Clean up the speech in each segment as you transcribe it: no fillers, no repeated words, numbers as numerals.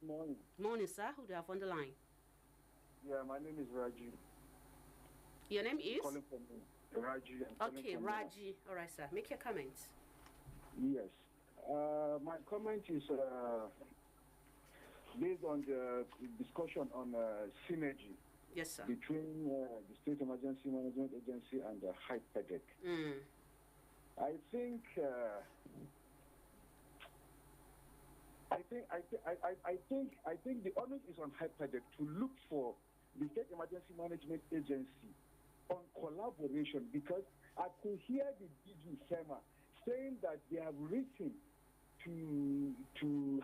Morning. Morning, sir. Who do you have on the line? Yeah, my name is Raji. Your name I'm is? calling from Raji. I'm calling Okay, from Raji. All right, sir. Make your comments. Yes. My comment is based on the discussion on synergy Yes, sir. between the State Emergency Management Agency and the HYPEDEC. I think. I think the onus is on HYPEDEC to look for the State Emergency Management Agency on collaboration, because I could hear the DG SEMA saying that they have written to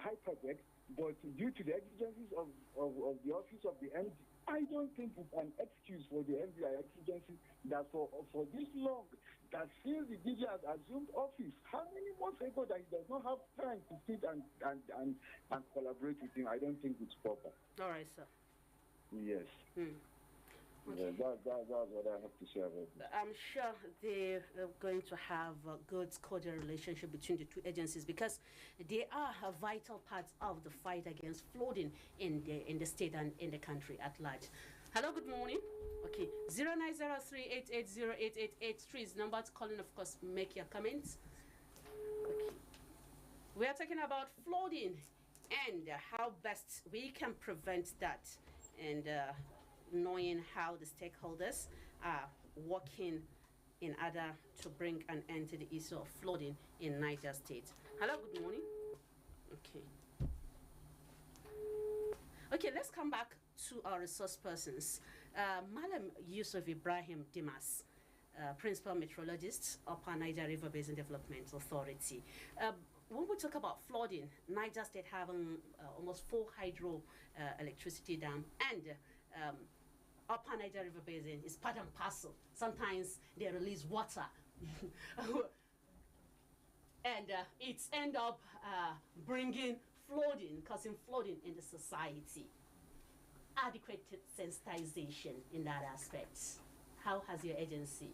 HYPEDEC, but due to the exigencies of the office of the MD, I don't think it's an excuse for the MDI exigency that for this long, that since the DG has assumed office, how many months ago that he does not have time to sit and collaborate with him. I don't think it's proper. All right, sir. Yes. Okay. Yeah, that's what I have to say about it. I'm sure they're going to have a good cordial relationship between the two agencies, because they are a vital part of the fight against flooding in the state and in the country at large. Hello, good morning. Okay, 090388088883 is the number to call in. Of course, make your comments. Okay. We are talking about flooding and how best we can prevent that, and knowing how the stakeholders are working in order to bring an end to the issue of flooding in Niger State. Hello, good morning. Okay. Okay, let's come back to our resource persons. Malam Yusuf Ibrahim Dimas, Principal Meteorologist, Upper Niger River Basin Development Authority. When we talk about flooding, Niger State having almost 4 hydro electricity dam, and Upper Niger River Basin is part and parcel. Sometimes they release water, and it's end up bringing flooding, causing flooding in the society. Adequate sensitization in that aspect. How has your agency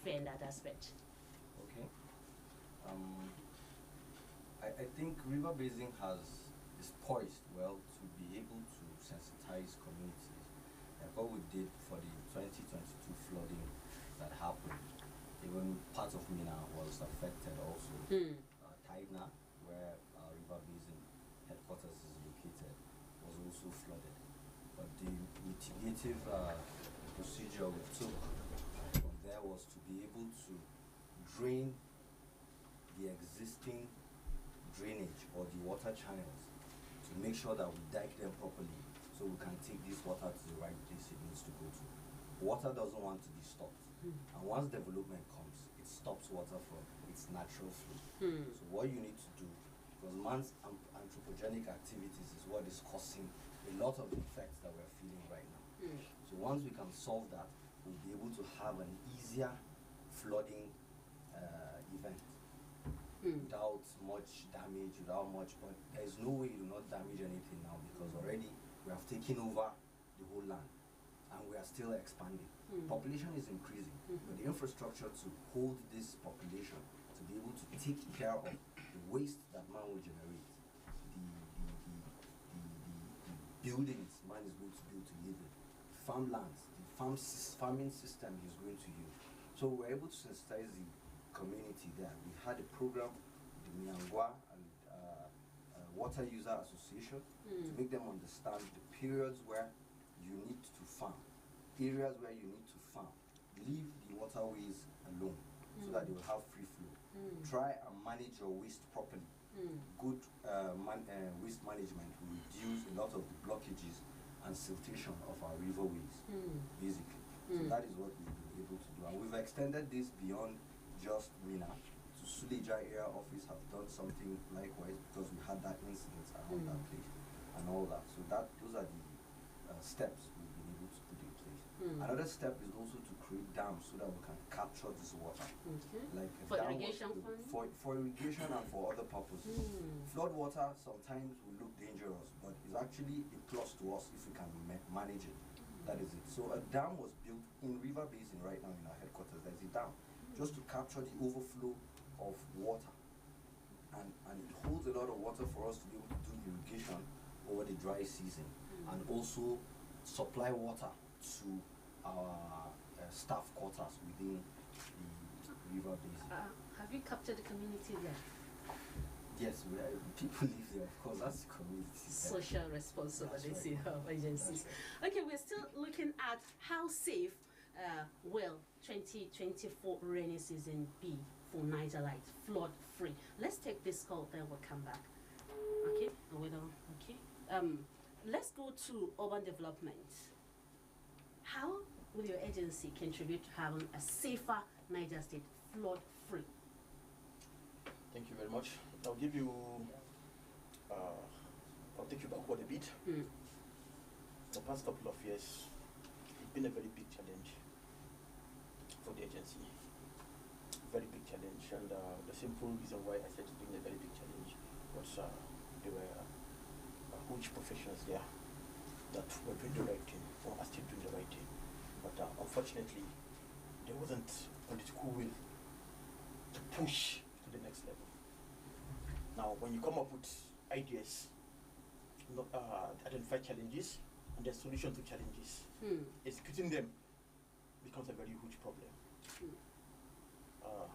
fared in that aspect? Okay. I think River Basin is poised well to be able to sensitize communities. Like what we did for the 2022 flooding that happened. Even part of Mina was affected also. Taina, where our River Basin headquarters is located, was also flooded. But the mitigative procedure we took from there was to be able to drain the existing drainage or the water channels to make sure that we dike them properly, so we can take this water to the right place it needs to go to. Water doesn't want to be stopped. And once development comes, it stops water from its natural flow. So what you need to do, because man's anthropogenic activities is what is causing a lot of the effects that we're feeling right now. So once we can solve that, we'll be able to have an easier flooding event. Without much damage, but there's no way you do not damage anything now, because already we have taken over the whole land and we are still expanding. Population is increasing, but the infrastructure to hold this population, to be able to take care of the waste that man will generate, the buildings man is going to be able to live in, farmlands, the farming system he's going to use. So we're able to sensitize the community there. We had a program, the Miangwa and Water User Association, to make them understand the periods where you need to farm, areas where you need to farm. Leave the waterways alone so that they will have free flow. Try and manage your waste properly. Good waste management will reduce a lot of the blockages and siltation of our riverways, basically. So that is what we've been able to do. And we've extended this beyond just Mina. To Suleja Area Office have done something likewise, because we had that incident around that place and all that. So those are the steps we've been able to put in place. Another step is also to create dams so that we can capture this water. Like for irrigation for irrigation and for other purposes. Flood water sometimes will look dangerous, but it's actually a plus to us if we can manage it. That is it. So a dam was built in River Basin right now in our headquarters. There's a dam just to capture the overflow of water, and it holds a lot of water for us to be able to do irrigation over the dry season, and also supply water to our staff quarters within the river basin. Have you captured the community there? Yes, people live there, of course. That's the community. Social responsibility of agencies. Right. Okay, we're still looking at how safe will 2024 rainy season be for Niger Light, flood free. Let's take this call, then we'll come back. Okay, let's go to urban development. How will your agency contribute to having a safer Niger State, flood free? Thank you very much. I'll give you, I'll take you backward a bit. The past couple of years, it's been a very big challenge for the agency. Very big challenge, and the simple reason why I said it's been a very big challenge was there were huge professionals there that were doing the right thing, or are still doing the right thing. But unfortunately, there wasn't political will to push to the next level. Now, when you come up with ideas, identify challenges, and the solution to challenges, executing them becomes a very huge problem.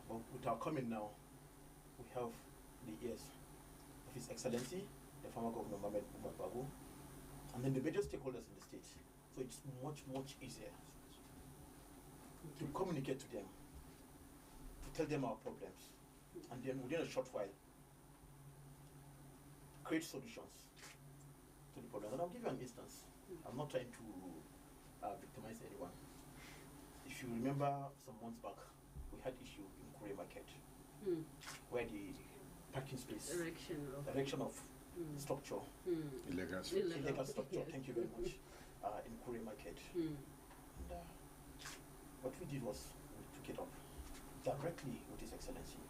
But with our coming now, we have the ears of His Excellency, the former Governor Mohamed Umar Babu, and then the major stakeholders in the state. So it's much, much easier to communicate to them, to tell them our problems, and then within a short while, create solutions to the problem. And I'll give you an instance. I'm not trying to victimize anyone. If you remember some months back, we had issue in Korea Market, where the parking space, erection of structure, illegal structure, thank you very much, in Korea Market. And what we did was we took it up directly with His Excellency,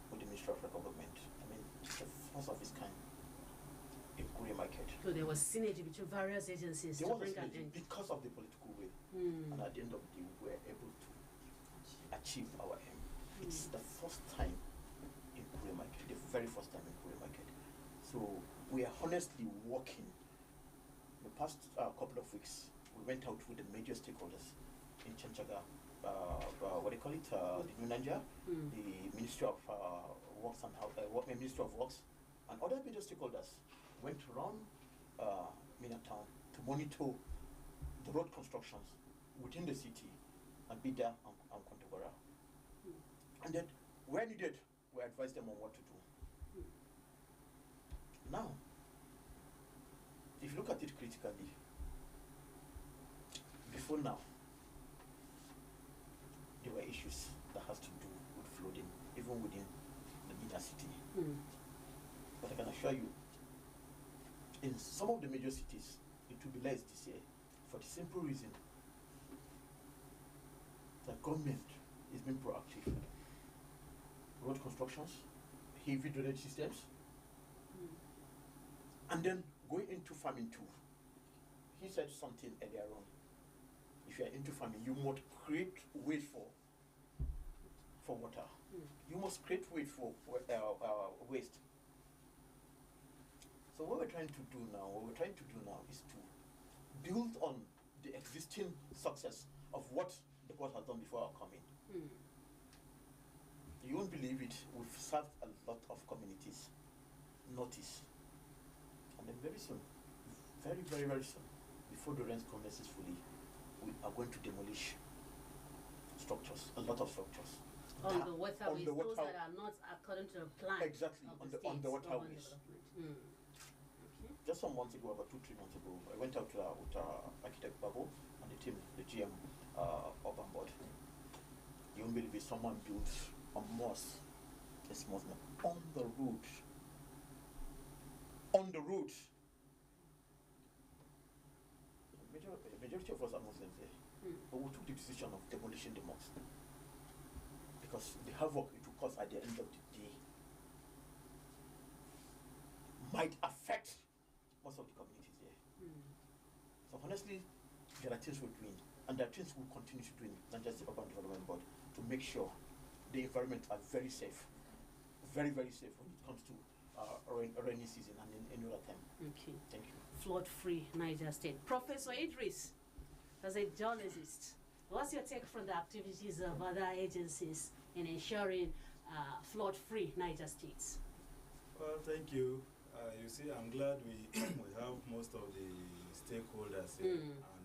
with the Ministry of Local Government. I mean, it's the first of its kind in Korea Market. So there was synergy between various agencies there to was bring a an synergy end. because of the political will. And at the end of the day, we were able to achieve our aim. It's the first time in Korea Market, the very first time in Korea Market. So we are honestly working. The past couple of weeks, we went out with the major stakeholders in Chanchaga, what do you call it, the New Niger, the Ministry of Works and Ministry of Works, and other major stakeholders went around Mina Town to monitor the road constructions within the city and Bida and Kontagora. And then, where needed, we advised them on what to do. Now, if you look at it critically, before now, there were issues that has to do with flooding, even within the inner city. But I can assure you, in some of the major cities, it will be less this year, for the simple reason that government is being proactive. Road constructions, heavy drainage systems, and then going into farming too. He said something earlier on. If you are into farming, you must create ways for water. You must create ways for waste. So what we're trying to do now is to build on the existing success of what the court has done before our coming. You won't believe it, we've served a lot of communities notice. And then very soon, very, very, very soon, before the rent commences fully, we are going to demolish structures, a lot of structures. On the waterways, those that are not according to the plan. Exactly, on the waterways. Just some months ago, about 2-3 months ago, I went out with Architect Babu and the team, the GM Urban Board. You won't believe it, someone built a mosque, this mosque on the road. On the road. The majority of us are Muslims there. But we took the decision of demolishing the mosque. Because the havoc it will cause at the end of the day might affect most of the communities there. So honestly, there are things we're doing, and there are things we'll continue to do, not just the Urban Development Board, to make sure the environment are very safe, very, very safe when it comes to rainy season and in any other time. Okay. Thank you. flood-free Niger State. Professor Idris, as a geologist, what's your take from the activities of other agencies in ensuring flood-free Niger States? Well, thank you. You see, I'm glad we we have most of the stakeholders here, and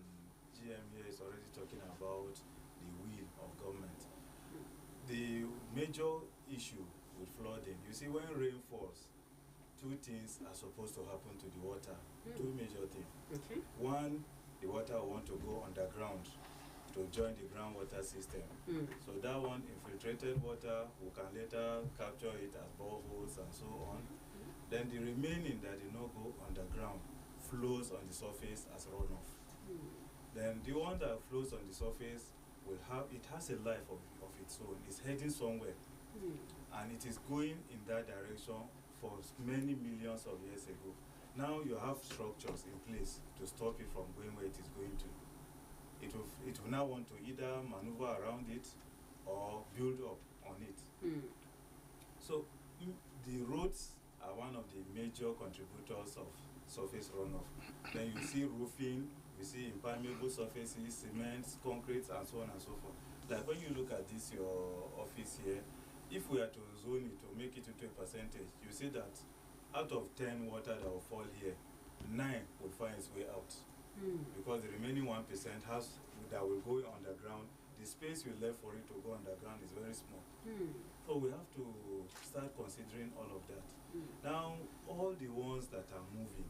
GM here is already talking about the will of government. The major issue with flooding, you see, when rain falls, two things are supposed to happen to the water. Two major things. Okay. One, the water will want to go underground to join the groundwater system. So that one, infiltrated water, we can later capture it as boreholes and so on. Then the remaining that did not go underground flows on the surface as runoff. Then the one that flows on the surface will have, it has a life of its own. It's heading somewhere. And it is going in that direction for many millions of years ago. Now you have structures in place to stop it from going where it is going to. It will now want to either maneuver around it or build up on it. So the roads are one of the major contributors of surface runoff. Then you see roofing, you see impermeable surfaces, cement, concrete, and so on and so forth. Like when you look at this, your office here, if we are to zone it, to make it into a percentage, you see that out of 10 water that will fall here, 9 will find its way out. Because the remaining 1% that will go underground, the space we left for it to go underground is very small. So we have to start considering all of that. Now, all the ones that are moving,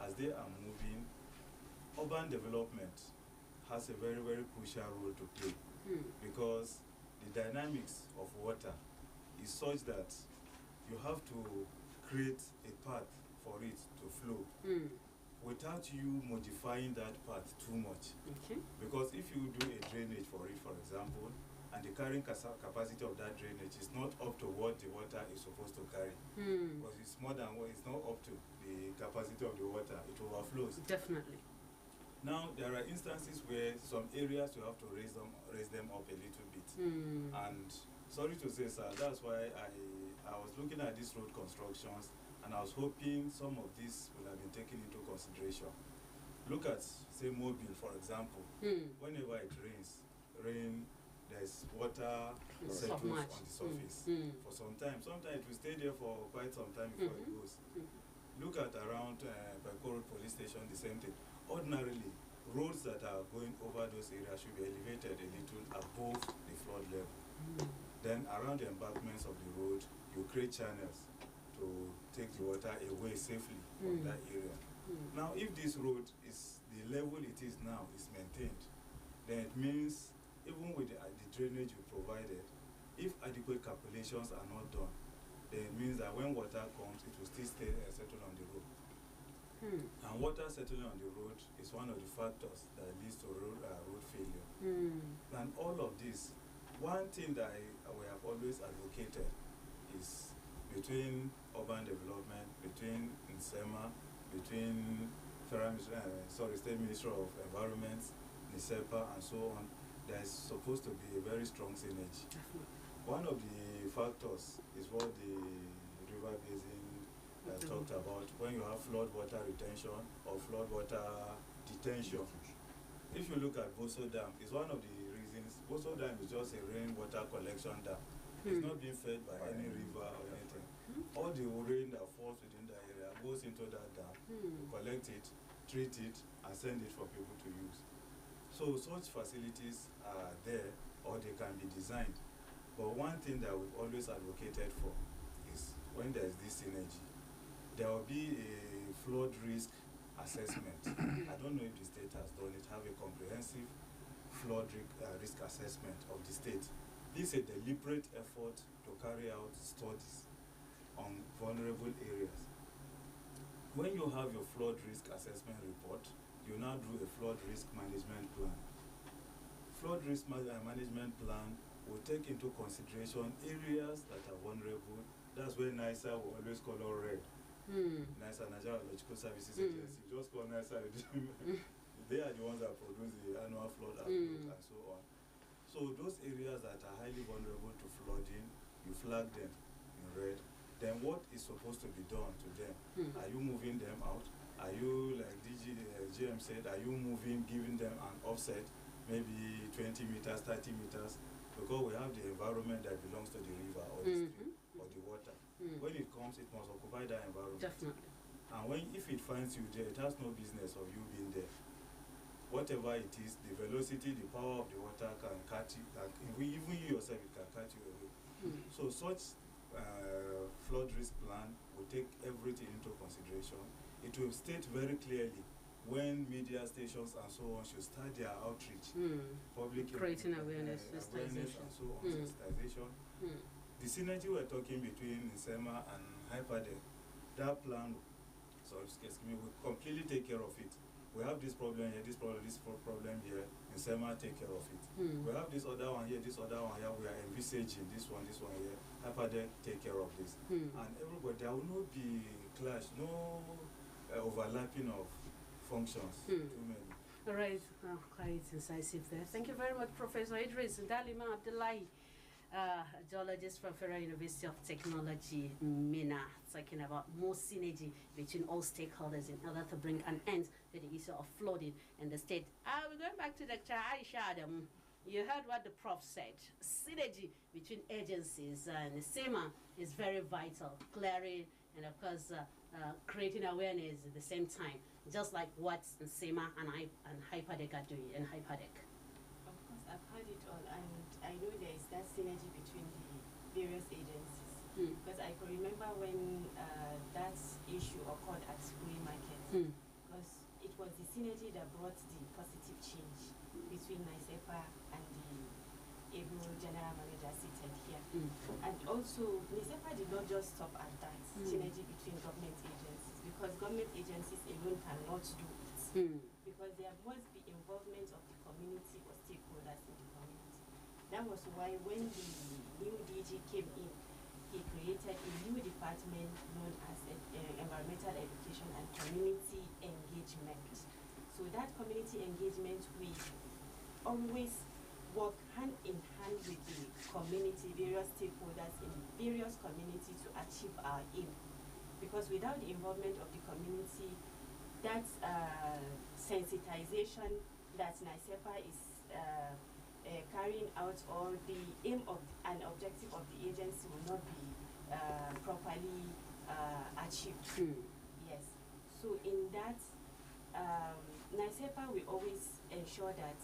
as they are moving, urban development has a very, very crucial role to play. Because the dynamics of water is such that you have to create a path for it to flow without you modifying that path too much. Because if you do a drainage for it, for example, and the carrying capacity of that drainage is not up to what the water is supposed to carry, because it's more than what, it's not up to the capacity of the water, it overflows. Definitely. Now, there are instances where some areas you have to raise them up a little bit. And sorry to say, sir, that's why I was looking at these road constructions, and I was hoping some of this would have been taken into consideration. Look at, say, Mobile, for example. Whenever it rains, there's water settles on the surface for some time. Sometimes it will stay there for quite some time before it goes. Look at around Pekoro Police Station, the same thing. Ordinarily, roads that are going over those areas should be elevated a little above the flood level. Then around the embankments of the road, you create channels to take the water away safely from that area. Now, if this road is the level it is now is maintained, then it means even with the drainage you provided, if adequate calculations are not done, then it means that when water comes, it will still stay settled on the road. And water settling on the road is one of the factors that leads to road failure. And all of this, one thing that we have always advocated is between urban development, between NSEMA, between State Ministry of Environment, NISEPA, and so on, there is supposed to be a very strong synergy. One of the factors is what the river basin talked about, when you have flood water retention or flood water detention. If you look at Boso Dam, it's one of the reasons. Boso Dam is just a rainwater collection dam. It's not being fed by any river or anything. All the rain that falls within the area goes into that dam, collect it, treat it, and send it for people to use. So such facilities are there, or they can be designed. But one thing that we've always advocated for is when there's this synergy, there will be a flood risk assessment. I don't know if the state has done it, have a comprehensive flood risk assessment of the state. This is a deliberate effort to carry out studies on vulnerable areas. When you have your flood risk assessment report, you now do a flood risk management plan. Flood risk management plan will take into consideration areas that are vulnerable. That's where NISA will always color red. NISA, Nigeria Geological Services Agency, just call NISA. They are the ones that produce the annual flood outlook and so on. So those areas that are highly vulnerable to flooding, you flag them in red. Then what is supposed to be done to them? Are you moving them out? Are you, like GM said, are you moving, giving them an offset, maybe 20 meters, 30 meters? Because we have the environment that belongs to the river or the stream or the water. When it comes, it must occupy that environment. Definitely. And if it finds you there, it has no business of you being there. Whatever it is, the velocity, the power of the water can catch you, even you yourself, it can catch you away. So such flood risk plan will take everything into consideration. It will state very clearly when media stations and so on should start their outreach, public creating awareness, and so on, sensitization. The synergy we're talking between NSEMA and HYPADEC, that plan, will completely take care of it. We have this problem here, this problem here, NSEMA take care of it. We have this other one here, this other one here, we are envisaging this one here, HYPADEC take care of this. And everybody, there will not be clash, no overlapping of functions, too many. All right, quite incisive there. Thank you very much, Professor Idris Dalima Abdullahi, geologist from Federal University of Technology, MENA, talking about more synergy between all stakeholders in order to bring an end to the issue of flooding in the state. We're going back to Dr. Aisha Adam. You heard what the prof said. Synergy between agencies and NSEMA is very vital. Clearing and, of course, creating awareness at the same time, just like what NSEMA and HYPADEC are doing, and HYPADEC. Of course, I've heard it all, and I know there is that synergy between the various agencies. Because I can remember when that issue occurred at Grey Market, because it was the synergy that brought the positive change between NSEPA and the able general manager seated here. And also, NSEPA did not just stop at that synergy between government agencies, because government agencies alone cannot do it. Because there must be involvement of the community or stakeholders in the community. That was why when the new DG came in, he created a new department known as Environmental Education and Community Engagement. So that community engagement, we always work hand in hand with the community, various stakeholders in various communities to achieve our aim. Because without the involvement of the community, that sensitization that NSEPA is carrying out, or the aim of and objective of the agency will not be properly achieved. Yes. So in that, NSEPA will always ensure that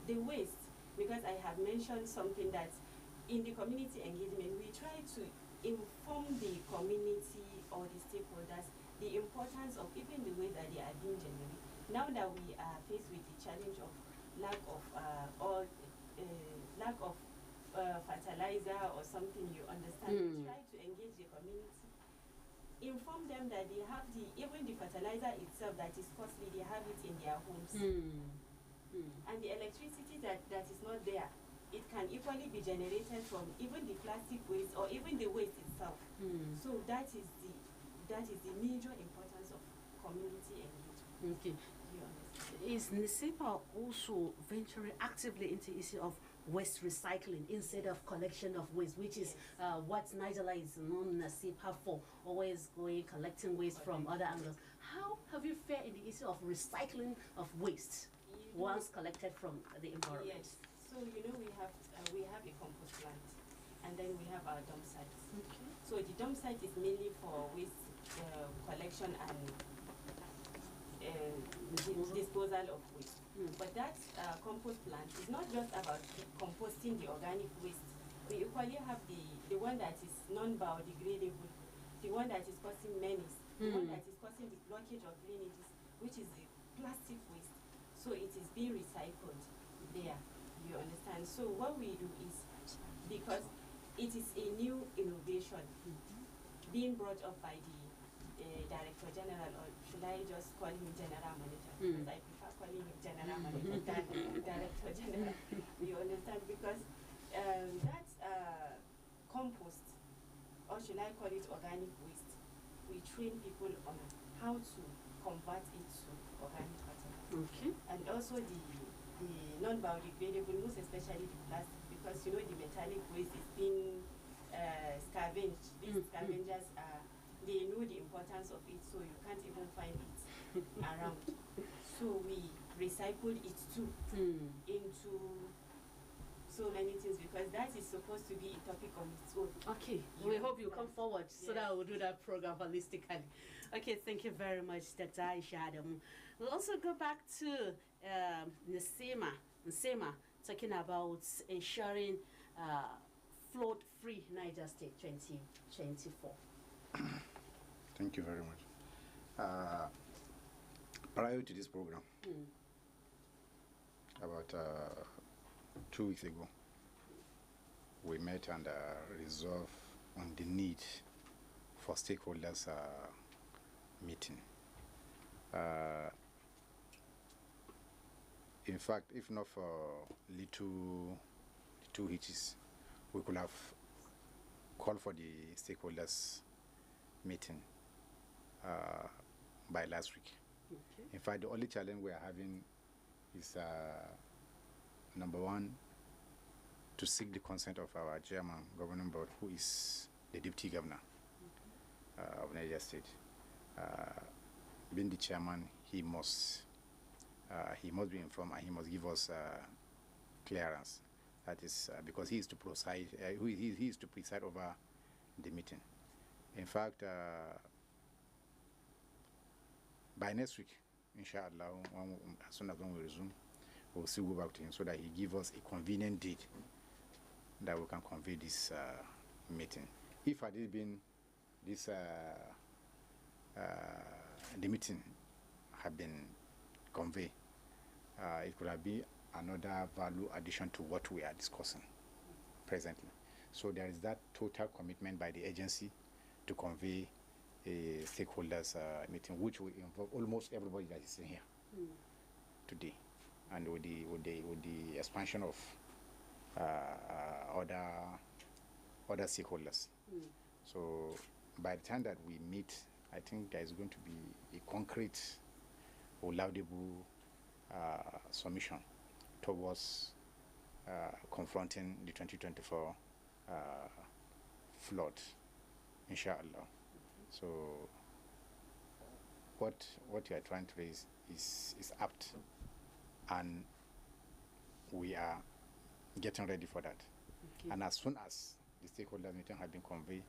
the waste, because I have mentioned something that in the community engagement, we try to inform the community or the stakeholders the importance of even the way that they are being generated. Now that we are faced with the challenge of lack of fertilizer or something, you understand, we try to engage the community, inform them that they have even the fertilizer itself that is costly, they have it in their homes. And the electricity that is not there, it can equally be generated from even the plastic waste or even the waste itself. So that is the major importance of community engagement. Okay. Is NSEPA also venturing actively into the issue of waste recycling instead of collection of waste, which is what Nigella is known NSEPA for, always going collecting waste from other angles? How have you fared in the issue of recycling of waste once collected from the environment? Yes. So we have a compost plant, and then we have our dump site. Okay. So the dump site is mainly for waste collection and disposal of waste. But that compost plant is not just about composting the organic waste. We equally have the one that is non-biodegradable, the one that is causing menace, the one that is causing the blockage of drainages, which is the plastic waste. So it is being recycled there, you understand? So what we do is, because it is a new innovation being brought up by the Director General, or should I just call him General Manager? Because I prefer calling him General Manager than Director General. You understand? Because that compost, or should I call it organic waste, we train people on how to convert it to organic fertilizer. Okay. And also the non-biodegradable, most especially the plastic, because the metallic waste is being scavenged. These scavengers they know the importance of it, so you can't even find it around. So we recycled it too into so many things, because that is supposed to be a topic on its own. Okay, we hope you come forward so that we'll do that program holistically. Okay, thank you very much, Dr. Aisha Adam. We'll also go back to Nsema, talking about ensuring flood-free Niger State 2024. Thank you very much. Prior to this program, about 2 weeks ago, we met and resolved on the need for stakeholders meeting. In fact, if not for little hitches, we could have called for the stakeholders meeting by last week. Okay. In fact, the only challenge we are having is number one, to seek the consent of our chairman, governing board, who is the deputy governor of Niger State. Being the chairman, he must be informed and he must give us clearance. That is because he is to preside. He is to preside over the meeting. In fact, by next week, inshallah, as soon as we resume, we'll still go back to him so that he give us a convenient date that we can convey this meeting. If had it been this, the meeting had been conveyed, it could have been another value addition to what we are discussing presently. So there is that total commitment by the agency to convey a stakeholders meeting, which will involve almost everybody that is in here today, and with the expansion of other stakeholders. So by the time that we meet, I think there is going to be a concrete or laudable submission towards confronting the 2024 flood, inshallah. So what you are trying to raise is apt, and we are getting ready for that. Okay. And as soon as the stakeholder meeting has been conveyed,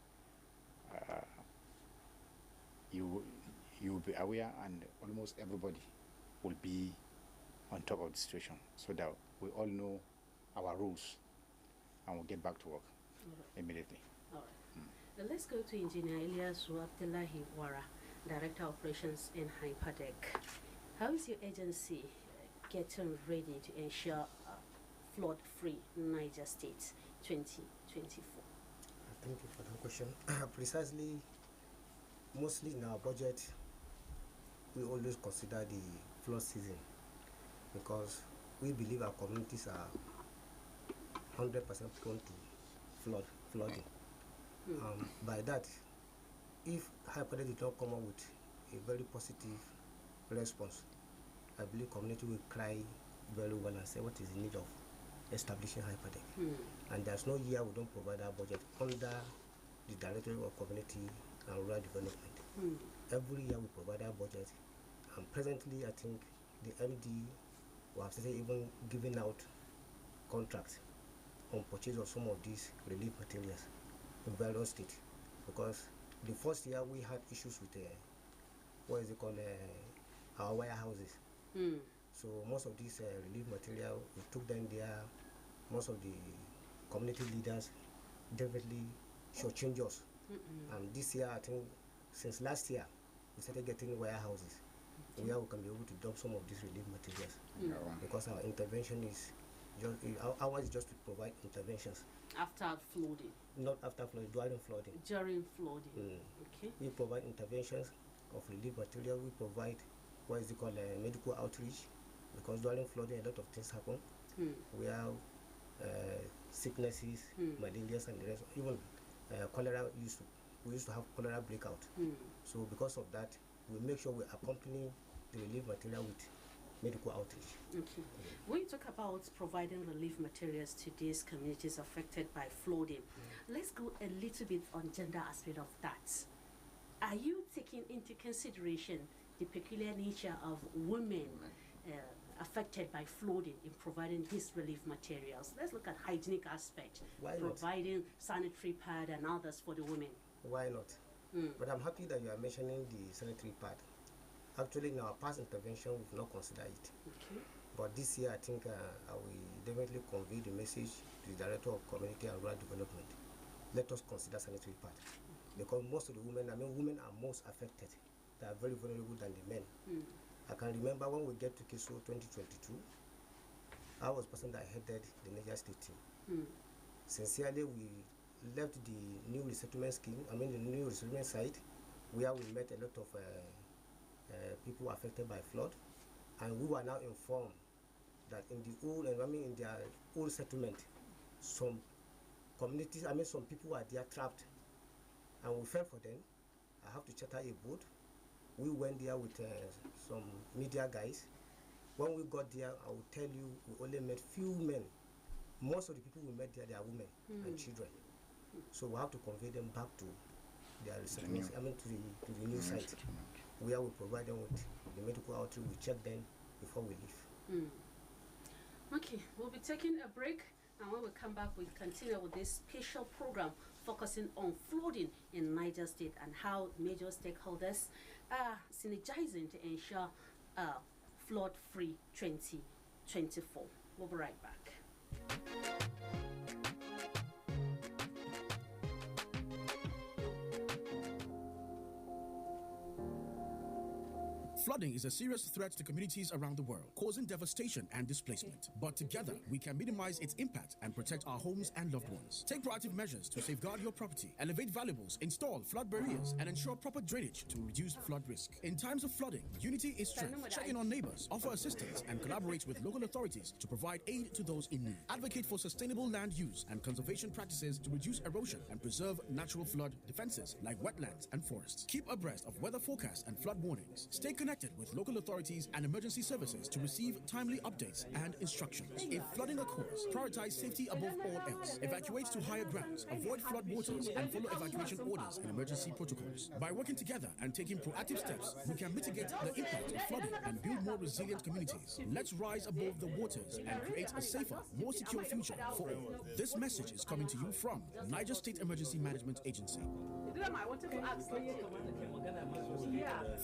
you will be aware, and almost everybody will be on top of the situation, so that we all know our rules and we'll get back to work immediately. All right. Now let's go to Engineer Ilyasu Abdullahi Wara, Director of Operations in Hyperdeck. How is your agency getting ready to ensure flood-free Niger State 2024? Thank you for that question. Precisely, mostly in our budget, we always consider the flood season, because we believe our communities are 100% prone to flooding. By that, if Hyperdeck did not come up with a very positive response, I believe community will cry very well and say what is the need of establishing Hyperdeck. And there's no year we don't provide our budget under the Directorate of Community and Rural Development. Every year we provide our budget, and presently I think the MD will have started even giving out contracts on purchase of some of these relief materials in various states, because the first year we had issues with our warehouses. So most of these relief material, we took them there. Most of the community leaders definitely shortchanged us. And this year, I think, since last year, we started getting warehouses where we can be able to dump some of these relief materials. Because our intervention is just, ours is just to provide interventions. After flooding? Not after flooding, during flooding. During flooding. Okay. We provide interventions of relief material. We provide medical outreach, because during flooding a lot of things happen. We have sicknesses, malaria and the rest. Even cholera we used to have cholera breakout. So because of that, we make sure we accompany the relief material with medical outreach. Okay. When you talk about providing relief materials to these communities affected by flooding, let's go a little bit on gender aspect of that. Are you taking into consideration the peculiar nature of women affected by flooding in providing his relief materials. Let's look at hygienic aspect, providing sanitary pad and others for the women. Why not? But I'm happy that you are mentioning the sanitary pad. Actually, in our past intervention, we've not considered it. Okay. But this year, I think I will definitely convey the message to the Director of Community and Rural Development. Let us consider sanitary pad. Because most of the women, women are most affected. They are very vulnerable than the men. I can remember when we get to KISO 2022, I was the person that headed the Niger State team. Sincerely, we left the new resettlement scheme, the new resettlement site, where we met a lot of people affected by flood, and we were now informed that in the old, in their old settlement, some communities, some people were there trapped, and we felt for them. I have to charter a boat. We went there with some media guys. When we got there, I will tell you, we only met few men. Most of the people we met there, they are women and children. So we have to convey them back to their resettlement, to the new site, where we provide them with the medical outreach. We check them before we leave. Okay, we'll be taking a break, and when we come back, we'll continue with this special program focusing on flooding in Niger State and how major stakeholders are synergizing to ensure flood-free 2024. We'll be right back. Flooding is a serious threat to communities around the world, causing devastation and displacement. But together, we can minimize its impact and protect our homes and loved ones. Take proactive measures to safeguard your property, elevate valuables, install flood barriers, and ensure proper drainage to reduce flood risk. In times of flooding, unity is strength. Check in on neighbors, offer assistance, and collaborate with local authorities to provide aid to those in need. Advocate for sustainable land use and conservation practices to reduce erosion and preserve natural flood defenses like wetlands and forests. Keep abreast of weather forecasts and flood warnings. Stay connected with local authorities and emergency services to receive timely updates and instructions. If flooding occurs, prioritize safety above all else. Evacuate to higher grounds, avoid flood waters, and follow evacuation orders and emergency protocols. By working together and taking proactive steps, we can mitigate the impact of flooding and build more resilient communities. Let's rise above the waters and create a safer, more secure future for all. This message is coming to you from Niger State Emergency Management Agency.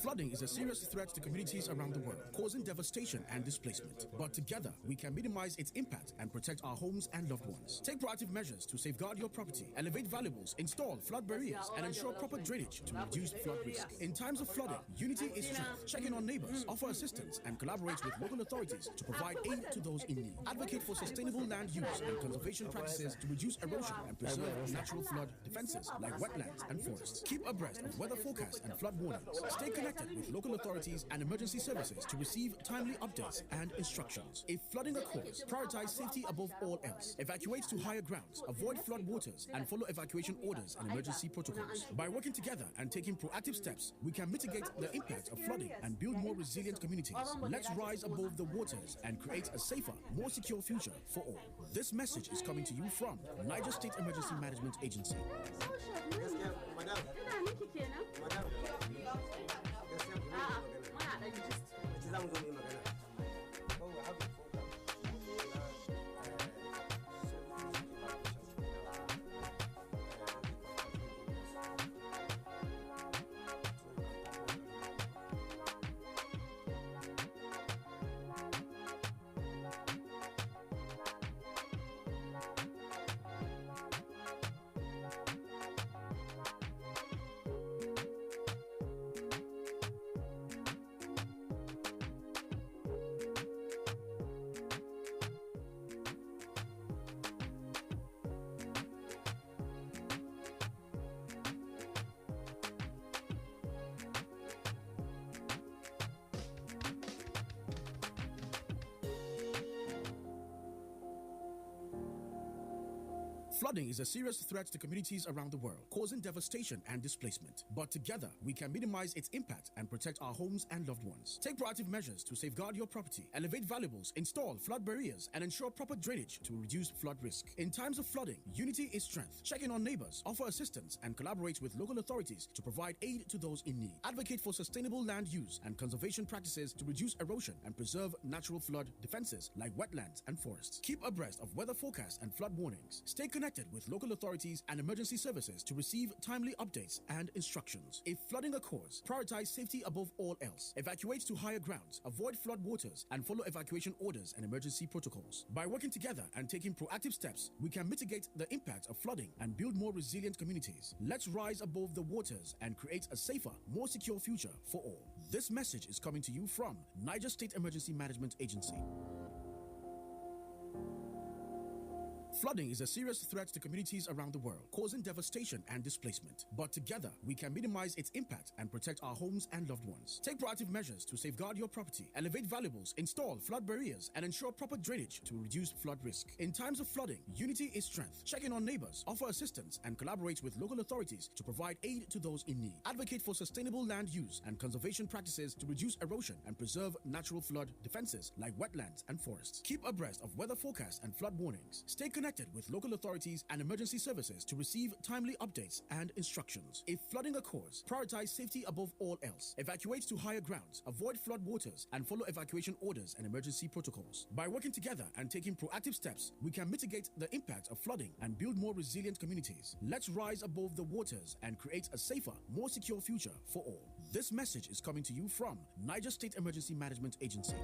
Flooding is a serious threat to communities around the world, causing devastation and displacement. But together, we can minimize its impact and protect our homes and loved ones. Take proactive measures to safeguard your property, elevate valuables, install flood barriers, and ensure proper drainage to reduce flood risk. In times of flooding, unity is strength. Check in on neighbors, offer assistance, and collaborate with local authorities to provide aid to those in need. Advocate for sustainable land use and conservation practices to reduce erosion and preserve natural flood defenses like wetlands and forests. Keep abreast of weather forecasts and flood warnings. Stay connected with local authorities and emergency services to receive timely updates and instructions. If flooding occurs, prioritize safety above all else. Evacuate to higher grounds, avoid flood waters, and follow evacuation orders and emergency protocols. By working together and taking proactive steps, we can mitigate the impact of flooding and build more resilient communities. Let's rise above the waters and create a safer, more secure future for all. This message is coming to you from Niger State Emergency Management Agency. Flooding is a serious threat to communities around the world, causing devastation and displacement. But together, we can minimize its impact and protect our homes and loved ones. Take proactive measures to safeguard your property, elevate valuables, install flood barriers, and ensure proper drainage to reduce flood risk. In times of flooding, unity is strength. Check in on neighbors, offer assistance, and collaborate with local authorities to provide aid to those in need. Advocate for sustainable land use and conservation practices to reduce erosion and preserve natural flood defenses like wetlands and forests. Keep abreast of weather forecasts and flood warnings. Stay connected with local authorities and emergency services to receive timely updates and instructions. If flooding occurs, prioritize safety above all else. Evacuate to higher grounds, avoid flood waters, and follow evacuation orders and emergency protocols. By working together and taking proactive steps, we can mitigate the impact of flooding and build more resilient communities. Let's rise above the waters and create a safer, more secure future for all. This message is coming to you from Niger State Emergency Management Agency. Flooding is a serious threat to communities around the world, causing devastation and displacement. But together, we can minimize its impact and protect our homes and loved ones. Take proactive measures to safeguard your property, elevate valuables, install flood barriers, and ensure proper drainage to reduce flood risk. In times of flooding, unity is strength. Check in on neighbors, offer assistance, and collaborate with local authorities to provide aid to those in need. Advocate for sustainable land use and conservation practices to reduce erosion and preserve natural flood defenses like wetlands and forests. Keep abreast of weather forecasts and flood warnings. Stay connected with local authorities and emergency services to receive timely updates and instructions. If flooding occurs, prioritize safety above all else. Evacuate to higher grounds, avoid flood waters, and follow evacuation orders and emergency protocols. By working together and taking proactive steps, we can mitigate the impact of flooding and build more resilient communities. Let's rise above the waters and create a safer, more secure future for all. This message is coming to you from Niger State Emergency Management Agency.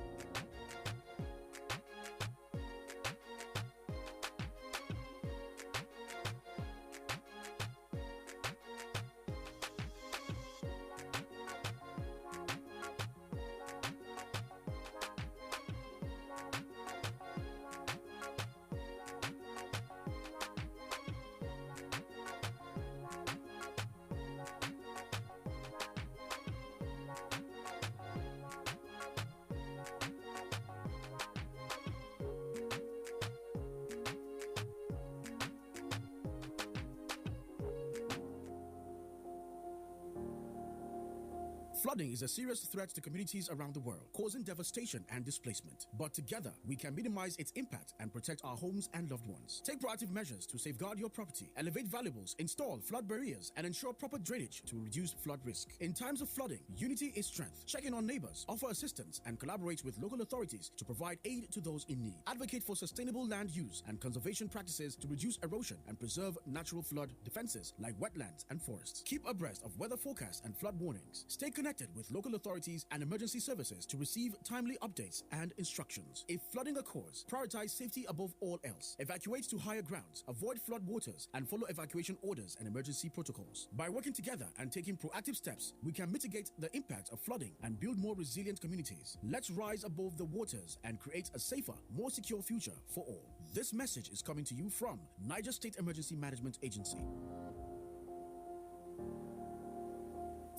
Flooding is a serious threat to communities around the world, causing devastation and displacement. But together, we can minimize its impact and protect our homes and loved ones. Take proactive measures to safeguard your property, elevate valuables, install flood barriers, and ensure proper drainage to reduce flood risk. In times of flooding, unity is strength. Check in on neighbors, offer assistance, and collaborate with local authorities to provide aid to those in need. Advocate for sustainable land use and conservation practices to reduce erosion and preserve natural flood defenses like wetlands and forests. Keep abreast of weather forecasts and flood warnings. Stay connected with local authorities and emergency services to receive timely updates and instructions. If flooding occurs, prioritize safety above all else. Evacuate to higher grounds, avoid flood waters, and follow evacuation orders and emergency protocols. By working together and taking proactive steps, we can mitigate the impact of flooding and build more resilient communities. Let's rise above the waters and create a safer, more secure future for all. This message is coming to you from Niger State Emergency Management Agency.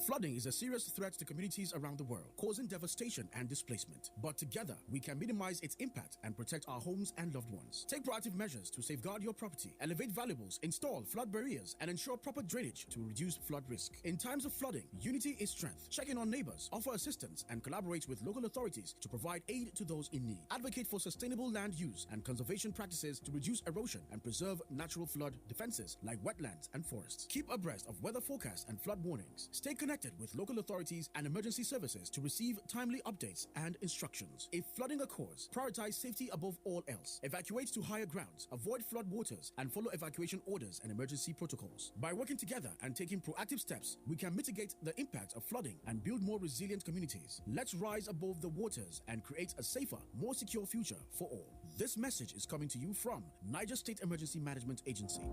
Flooding is a serious threat to communities around the world, causing devastation and displacement. But together, we can minimize its impact and protect our homes and loved ones. Take proactive measures to safeguard your property, elevate valuables, install flood barriers, and ensure proper drainage to reduce flood risk. In times of flooding, unity is strength. Check in on neighbors, offer assistance, and collaborate with local authorities to provide aid to those in need. Advocate for sustainable land use and conservation practices to reduce erosion and preserve natural flood defenses like wetlands and forests. Keep abreast of weather forecasts and flood warnings. Stay connected with local authorities and emergency services to receive timely updates and instructions. If flooding occurs, prioritize safety above all else. Evacuate to higher grounds, avoid flood waters, and follow evacuation orders and emergency protocols. By working together and taking proactive steps, we can mitigate the impact of flooding and build more resilient communities. Let's rise above the waters and create a safer, more secure future for all. This message is coming to you from Niger State Emergency Management Agency.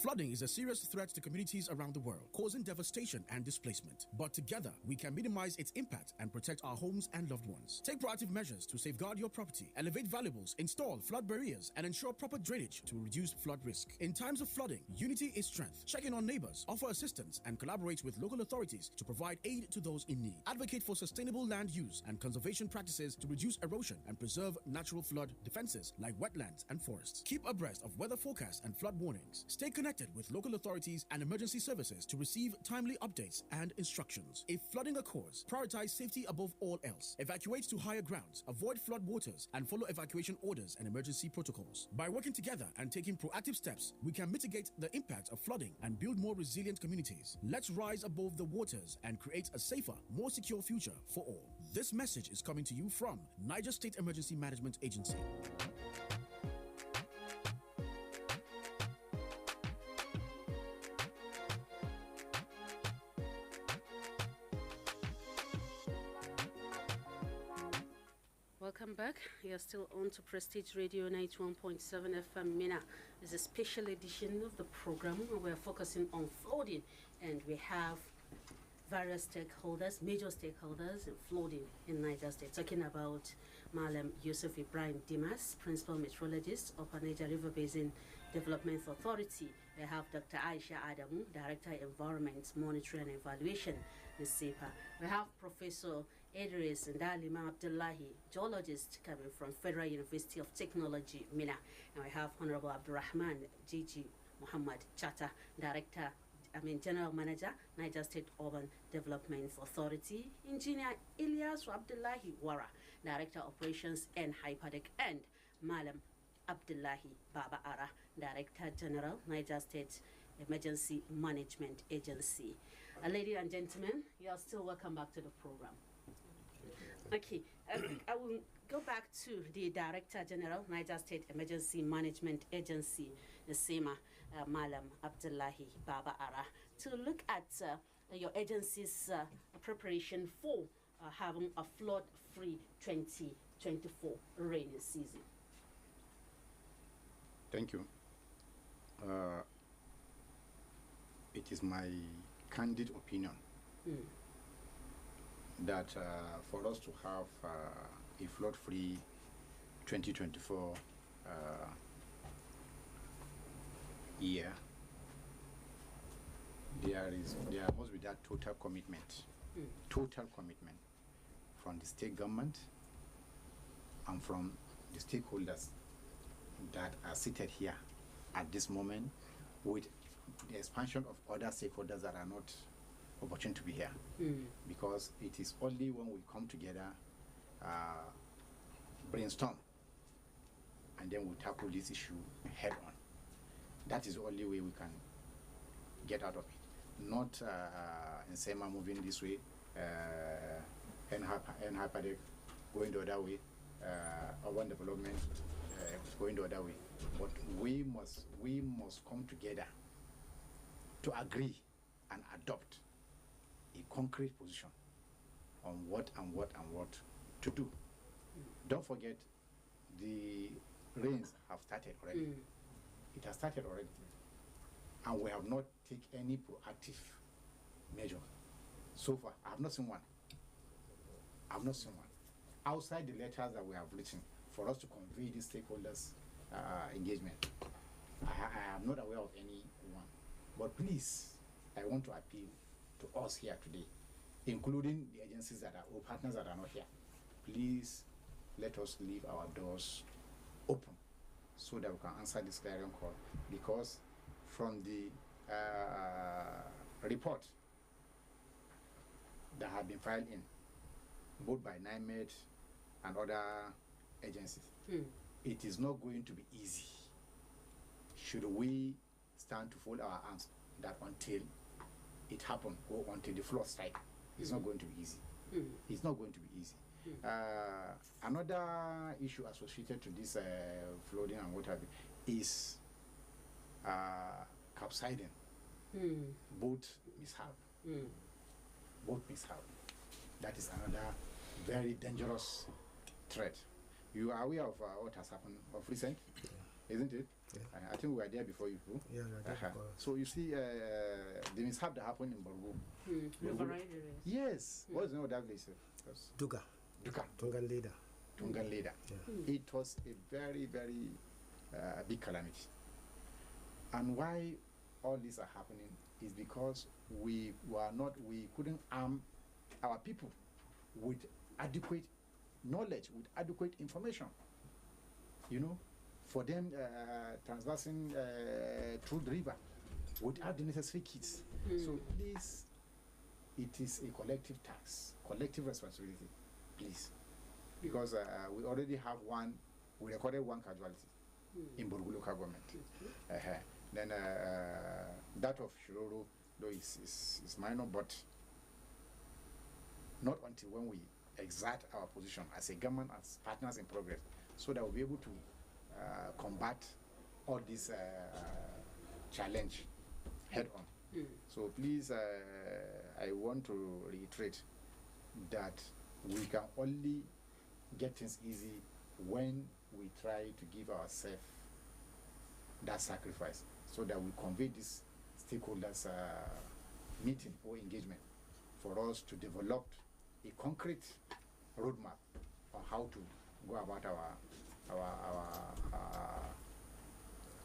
Flooding is a serious threat to communities around the world, causing devastation and displacement. But together, we can minimize its impact and protect our homes and loved ones. Take proactive measures to safeguard your property, elevate valuables, install flood barriers, and ensure proper drainage to reduce flood risk. In times of flooding, unity is strength. Check in on neighbors, offer assistance, and collaborate with local authorities to provide aid to those in need. Advocate for sustainable land use and conservation practices to reduce erosion and preserve natural flood defenses like wetlands and forests. Keep abreast of weather forecasts and flood warnings. Stay connected with local authorities and emergency services to receive timely updates and instructions. If flooding occurs, prioritize safety above all else. Evacuate to higher grounds, avoid flood waters, and follow evacuation orders and emergency protocols. By working together and taking proactive steps, we can mitigate the impact of flooding and build more resilient communities. Let's rise above the waters and create a safer, more secure future for all. This message is coming to you from Niger State Emergency Management Agency. Welcome back. You're still on to Prestige Radio 91.7 FM Mina. It's a special edition of the program. We're focusing on flooding, and we have various stakeholders, major stakeholders in flooding in Niger State. Talking about Malam Yusuf Ibrahim Dimas, Principal Meteorologist of the Niger River Basin Development Authority. We have Dr. Aisha Adamu, Director Environment Monitoring and Evaluation, NSEPA. We have Professor Idris Ndalima Abdullahi, geologist coming from Federal University of Technology, Mina. And we have Honorable Abdurrahman Gigi Muhammad Chata, General Manager, Niger State Urban Development Authority. Engineer Ilyas Abdullahi Wara, Director Operations and Hyperdeck, and Malam Abdullahi Baba Ara, Director General, Niger State Emergency Management Agency. Ladies and gentlemen, you are still welcome back to the program. Okay, I will go back to the Director General, Niger State Emergency Management Agency, NSEMA, Malam Abdullahi Baba Ara, to look at your agency's preparation for having a flood-free 2024 rainy season. Thank you. It is my candid opinion that for us to have a flood-free 2024 year, there must be that total commitment from the state government and from the stakeholders that are seated here at this moment, with the expansion of other stakeholders that are not opportune to be here, because it is only when we come together, brainstorm, and then we tackle this issue head on. That is the only way we can get out of it. Not NSEMA moving this way, NHAPADEC going the other way, urban development going the other way. But we must come together to agree and adopt a concrete position on what to do. Don't forget, the rains have started already. It has started already. And we have not taken any proactive measure. So far, I have not seen one. Outside the letters that we have written for us to convey the stakeholders' engagement, I am not aware of any one. But please, I want to appeal to us here today, including the agencies that are, or partners that are not here. Please let us leave our doors open so that we can answer this clarion call, because from the report that have been filed in, both by NIMED and other agencies, it is not going to be easy. Should we stand to fold our arms that until it happens, or until the flood strike, it's not going to be easy. It's not going to be easy. Another issue associated to this flooding and what have you is capsiding. Boat mishap. That is another very dangerous threat. You are aware of what has happened of recent, isn't it? I think we were there before you. Yeah, we were there before. So you see, the mishap that happened in Borgo. Yes. What is the name of that place? Duga. Tungan leader. It was a very, very big calamity. And why all these are happening is because we couldn't arm our people with adequate knowledge, with adequate information, for them transversing through the river without the necessary kits. So please, it is a collective task, collective responsibility, please. Because we already have we recorded one casualty in Borgu local government. Then that of Shiroro, though, is minor, but not until when we exert our position as a government, as partners in progress, so that we'll be able to combat all this challenge head on. So please, I want to reiterate that we can only get things easy when we try to give ourselves that sacrifice, so that we convey this stakeholders meeting or engagement for us to develop a concrete roadmap on how to go about our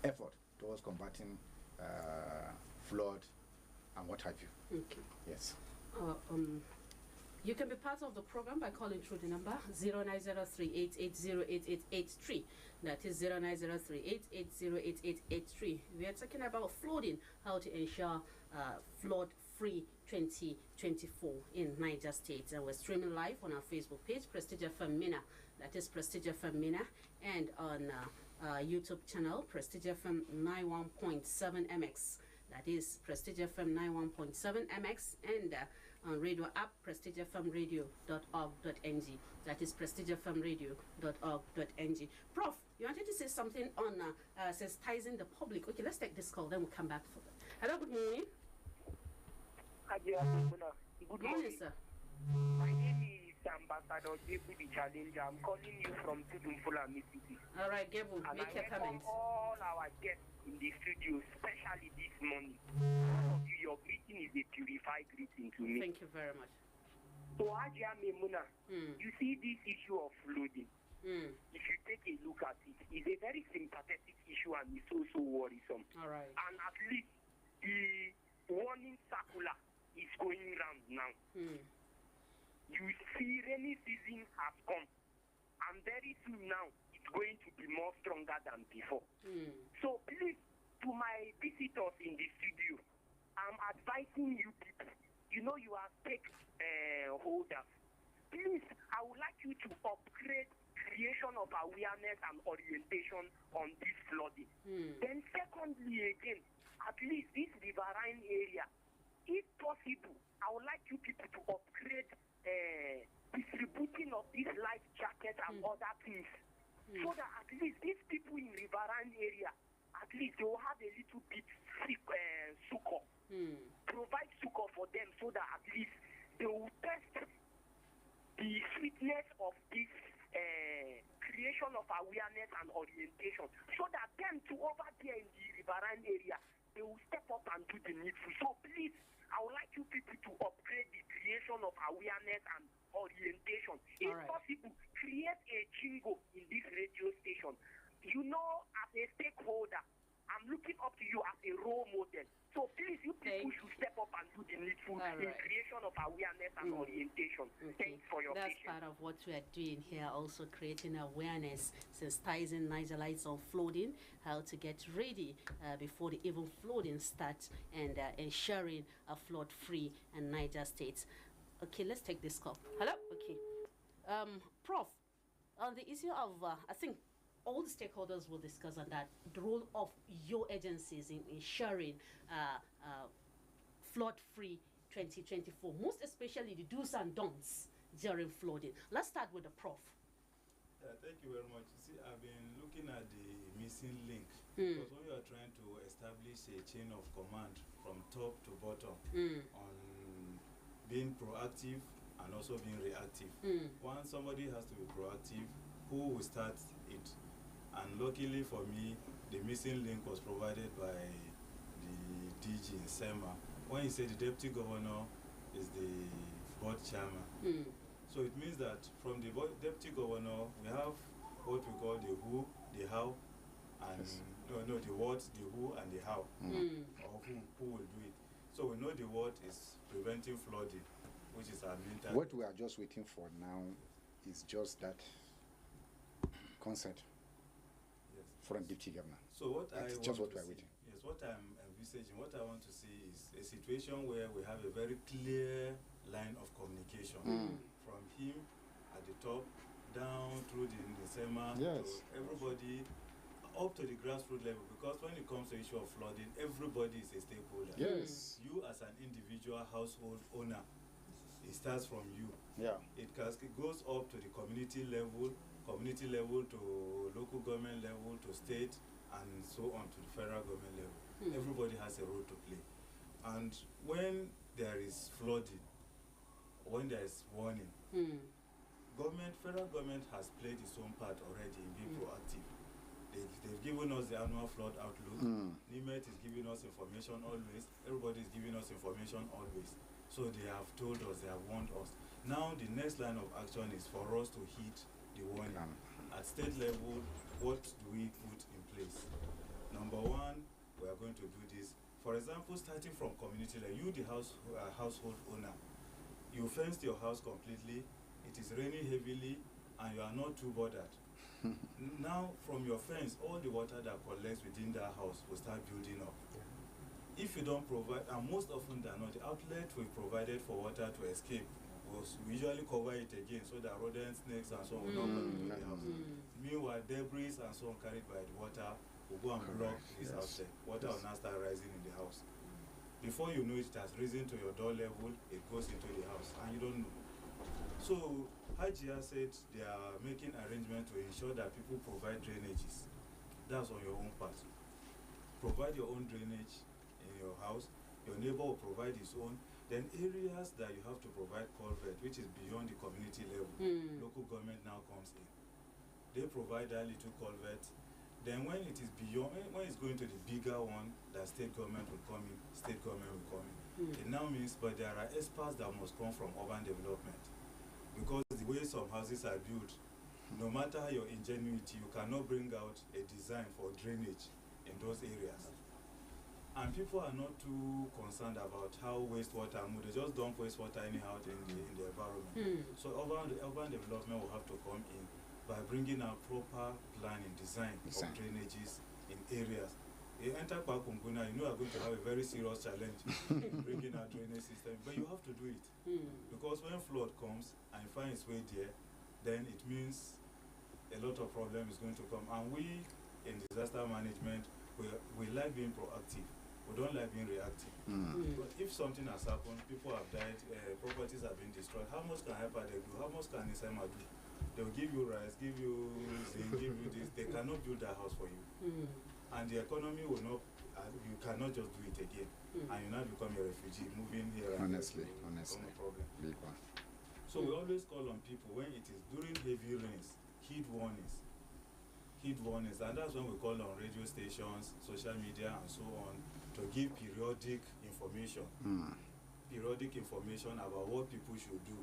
effort towards combating flood and what have you. Okay. Yes. You can be part of the program by calling through the number 090388088883. That is 090388088883. We are talking about flooding, how to ensure flood-free 2024 in Niger State. And we're streaming live on our Facebook page, Prestigefm Mina. That is Prestigefm and on YouTube channel, Prestigefm91.7mx. That is Prestigefm91.7mx, and on radio app, prestigefmradio.org.ng. That is prestigefmradio.org.ng. Prof, you wanted to say something on sensitizing the public. Okay, let's take this call, then we'll come back for that. Hello, good morning. Good morning, sir. My name is Ambassador Gebu the Challenger. I'm calling you from Tudumfula, Mississippi. All right, Gebu, make your comment. All our guests in the studio, especially this morning. All of you, your greeting is a purified greeting to me. Thank you very much. So, Ajia Memuna, you see this issue of flooding. If you take a look at it, it's a very sympathetic issue and it's also worrisome. All right. And at least the warning circular is going round now. You see, rainy season has come, and very soon now it's going to be more stronger than before. So please, to my visitors in the studio, I'm advising you people. You are stake holders. Please, I would like you to upgrade creation of awareness and orientation on this flooding. Then secondly, again, at least this riverine area, if possible, I would like you people to upgrade distributing of these life jackets and other things, so that at least these people in riverine area, at least they will have a little bit succor. Provide succor for them, so that at least they will test the sweetness of this creation of awareness and orientation, so that them to over there in the riverine area, they will step up and do the needful. So please, I would like you people to upgrade the creation of awareness and orientation. If possible, create a jingle in this radio station. As a stakeholder, I'm looking up to you as a role model. So please, you people should step up and do the needful in creation of awareness and orientation. Thanks for your patience. That's part of what we are doing here, also creating awareness, sensitizing Nigerians on flooding, how to get ready before the even flooding starts, and ensuring a flood-free in Niger State. Okay, let's take this call. Hello? Okay. Prof, on the issue of, I think all the stakeholders will discuss on that, the role of your agencies in ensuring flood-free 2024, most especially the do's and don'ts during flooding. Let's start with the Prof. Thank you very much. You see, I've been looking at the missing link, because when you are trying to establish a chain of command from top to bottom on being proactive and also being reactive, once somebody has to be proactive, who will start it? And luckily for me, the missing link was provided by the DG in SEMA. When he said the deputy governor is the board chairman. So it means that from the deputy governor, we have what we call the who, the how, and the what, the who, and the how, or who will do it. So we know the what is preventing flooding, which is our main target. What we are just waiting for now is just that consent from deputy governor. So what That's I just want what we to are see, waiting. yes, what I'm envisaging, what I want to see is a situation where we have a very clear line of communication from him at the top down through the SEMA to everybody up to the grassroots level, because when it comes to issue of flooding, everybody is a stakeholder. Yes. You as an individual household owner, it starts from you. Yeah. It goes up to the community level to local government level to state, and so on to the federal government level. Everybody has a role to play. And when there is flooding, when there is warning, federal government has played its own part already in being proactive. They've given us the annual flood outlook. NIMET is giving us information always. Everybody is giving us information always. So they have told us, they have warned us. Now the next line of action is for us to heed the warning. At state level, what do we put in place? Number one, we are going to do this. For example, starting from community level, you the household owner, you fenced your house completely, it is raining heavily, and you are not too bothered. Now, from your fence, all the water that collects within that house will start building up. If you don't provide, and most often than not, the outlet we provided for water to escape, we usually cover it again so that rodents, snakes, and so on will not come into the house. Meanwhile, debris and so on carried by the water will go and block this outlet. Water will now start rising in the house. Before you know it, it has risen to your door level, it goes into the house, and you don't know. So, Hajia said they are making arrangements to ensure that people provide drainages. That's on your own part. Provide your own drainage in your house. Your neighbor will provide his own. Then areas that you have to provide culvert, which is beyond the community level, local government now comes in. They provide that little culvert. Then when it is beyond, when it's going to the bigger one, that state government will come in, state government will come in. It now means, but there are experts that must come from urban development. Because the way some houses are built, no matter your ingenuity, you cannot bring out a design for drainage in those areas. And people are not too concerned about how wastewater moves. They just dump wastewater anyhow in the environment. So urban development will have to come in by bringing a proper plan and design of drainages in areas. You enter Pakunguna, you know you are going to have a very serious challenge in bringing a drainage system, but you have to do it. Because when flood comes and it finds its way there, then it means a lot of problem is going to come. And we, in disaster management, we like being proactive. We don't like being reactive. But if something has happened, people have died, properties have been destroyed, how much can HYPADEC do? How much can NISEMA do? They'll give you rice, give you zinc, give you this. They cannot build that house for you. And the economy will not, you cannot just do it again. And you now become a refugee, moving here and honestly. become a problem. Big one. So we always call on people when it is during heavy rains, heat warnings. Heat warnings, and that's when we call on radio stations, social media, and so on to give periodic information. Periodic information about what people should do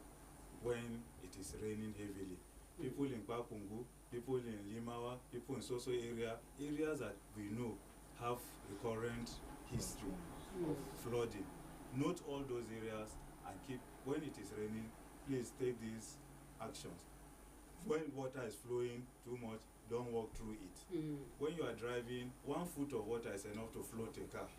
when it is raining heavily. People in Pakungu, people in Limawa, people in Soso areas that we know have recurrent history of flooding. Note all those areas and keep, when it is raining, please take these actions. When water is flowing too much, don't walk through it. When you are driving, 1 foot of water is enough to float a car.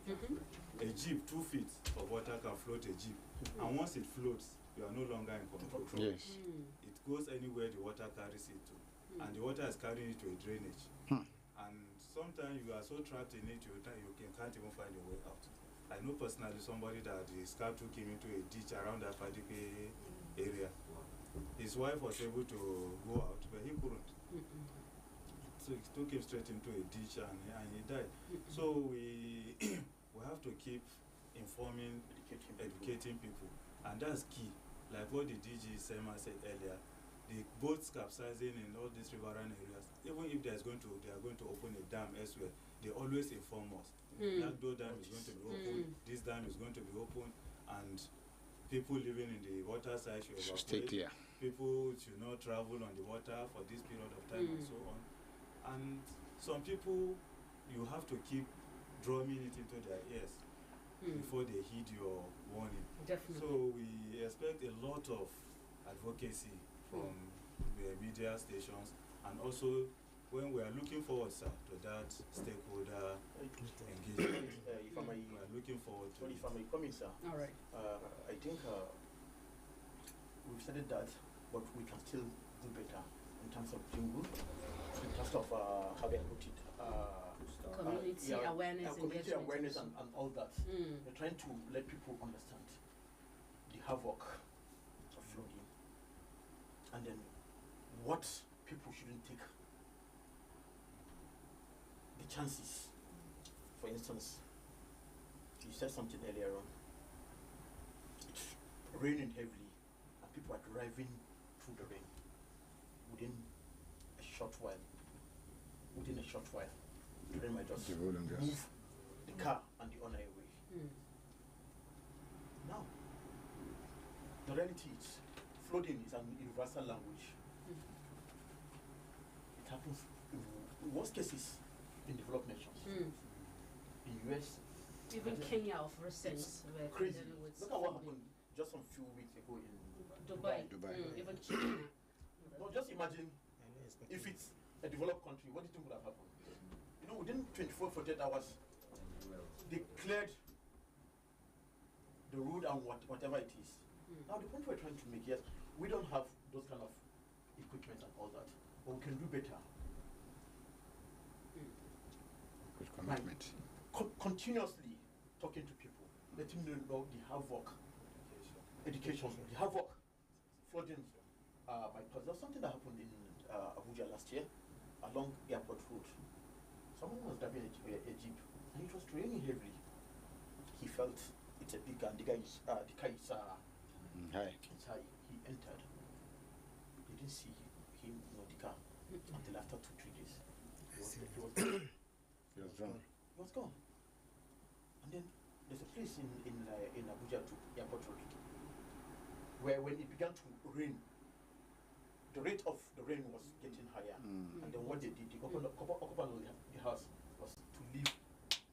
A jeep, 2 feet of water can float a jeep. And once it floats, you are no longer in control. Yes. It goes anywhere the water carries it to. And the water is carrying it to a drainage. And sometimes you are so trapped in it, you can't even find your way out. I know personally somebody that the scar took him into a ditch around that Fadipe area. His wife was able to go out, but he couldn't. So it took him straight into a ditch and he died. So we we have to keep informing, educating people. And that's key. Like what the DG Sema said earlier, the boats capsizing in all these riverine areas, even if they are going to open a dam elsewhere, they always inform us. Lagdo Dam is going to be open, this dam is going to be open, and people living in the water side should stay clear. People should not travel on the water for this period of time and so on. And some people, you have to keep drumming it into their ears before they heed your warning. Definitely. So we expect a lot of advocacy from the media stations, and also when we are looking forward, sir, to that stakeholder engagement. If I may, we are looking forward to if I may come in, sir. All right. I think we've said that, but we can still do better in terms of jingle, in terms of how they put it. Community awareness, community awareness and all that. We're trying to let people understand the havoc of flooding, and then what people shouldn't take the chances. For instance, you said something earlier on. It's raining heavily, and people are driving through the rain. Within a short while, the rain might just move the car and the owner away. Now, the reality is, flooding is an universal language. It happens in worst cases in developed nations. In US, even Kenya of recent, were crazy. with Look at what happened just some few weeks ago in Dubai. Even China. No, just imagine if it's a developed country, what do you think would have happened? You know, within 24, 48 hours, they cleared the road and whatever it is. Now, the point we're trying to make, yes, we don't have those kind of equipment and all that, but we can do better. Good commitment. Continuously talking to people, letting them know the havoc, education, the havoc, flooding. There was something that happened in Abuja last year along Airport Road. Someone was driving a jeep and it was raining heavily. He felt it's a big gun. The car is high. It's high. He entered. They didn't see him, the car, until after 2-3 days. He was gone. He was gone. And then there's a place in Abuja too, Airport Road, where when it began to rain, the rate of the rain was getting higher. And then what they did, the occupant of the house was to leave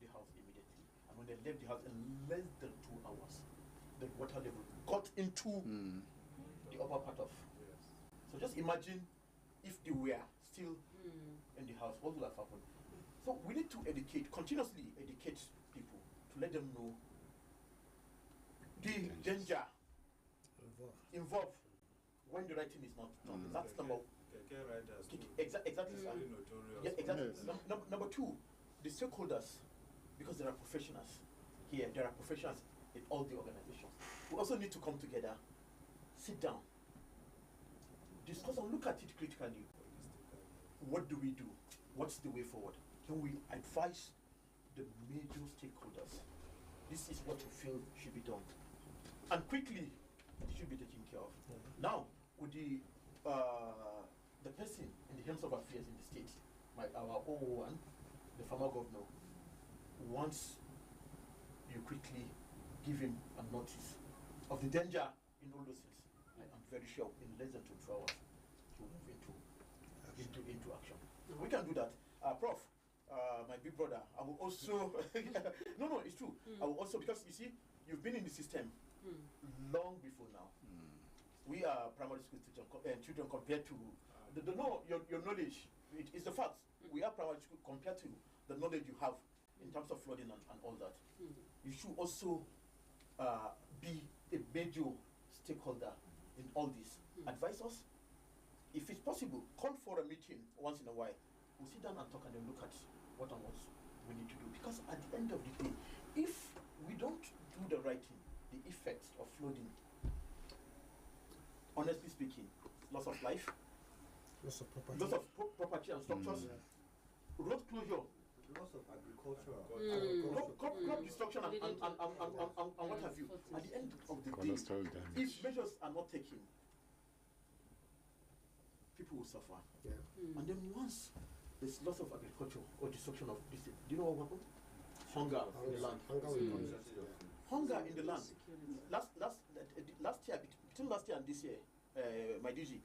the house immediately. And when they left the house in less than 2 hours, the water level got into the upper part of. So just imagine if they were still in the house, what would have happened? So we need to continuously educate people to let them know the danger involved when the writing is not done. That's number one. Exactly, sir. Yeah, exactly. Number two, the stakeholders, because there are professionals here, there are professionals in all the organizations. We also need to come together, sit down, discuss and look at it critically. What do we do? What's the way forward? Can we advise the major stakeholders? This is what we feel should be done. And quickly, it should be taken care of. Now, with the person in the helms of affairs in the state, our OO1, the former governor, once you quickly give him a notice of the danger in all those things, I am very sure in less than 24 hours he will move into action. We can do that. Prof, my big brother, I will also no, it's true. I will also, because you see, you've been in the system long before now. We are primary school children compared to your knowledge. It is the fact. We are primary school compared to the knowledge you have in terms of flooding and all that. You should also be a major stakeholder in all this. Advise us. If it's possible, call for a meeting once in a while. We'll sit down and talk and then look at what we need to do. Because at the end of the day, if we don't do the right thing, the effects of flooding, honestly speaking, loss of life, loss of property and structures, road closure, loss of agriculture, crop destruction and what have you. At the end of the day, if measures are not taken, people will suffer. Yeah. And then once there's loss of agriculture or destruction of this, do you know what will happen? Hunger in the land. Hunger will come. Hunger in the land. Last year, between last year and this year, my DG,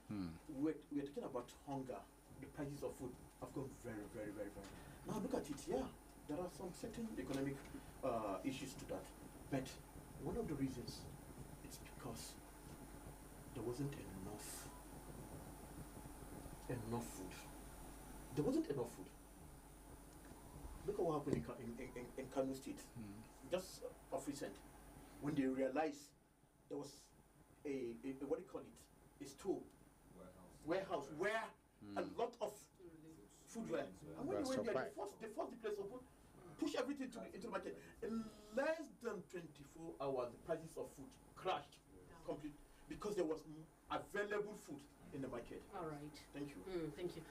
we're talking about hunger. The prices of food have gone very, very, very, very. Now look at it. Yeah, there are some certain economic issues to that, but one of the reasons is because there wasn't enough food. There wasn't enough food. Look at what happened in Kano State, just of recent, when they realized there was a what do you call it, a store, warehouse where a lot of food were. And when they went there, they forced the place open, push everything into the market. In less than 24 hours, the prices of food crashed completely because there was available food in the market. All right. Thank you. Thank you.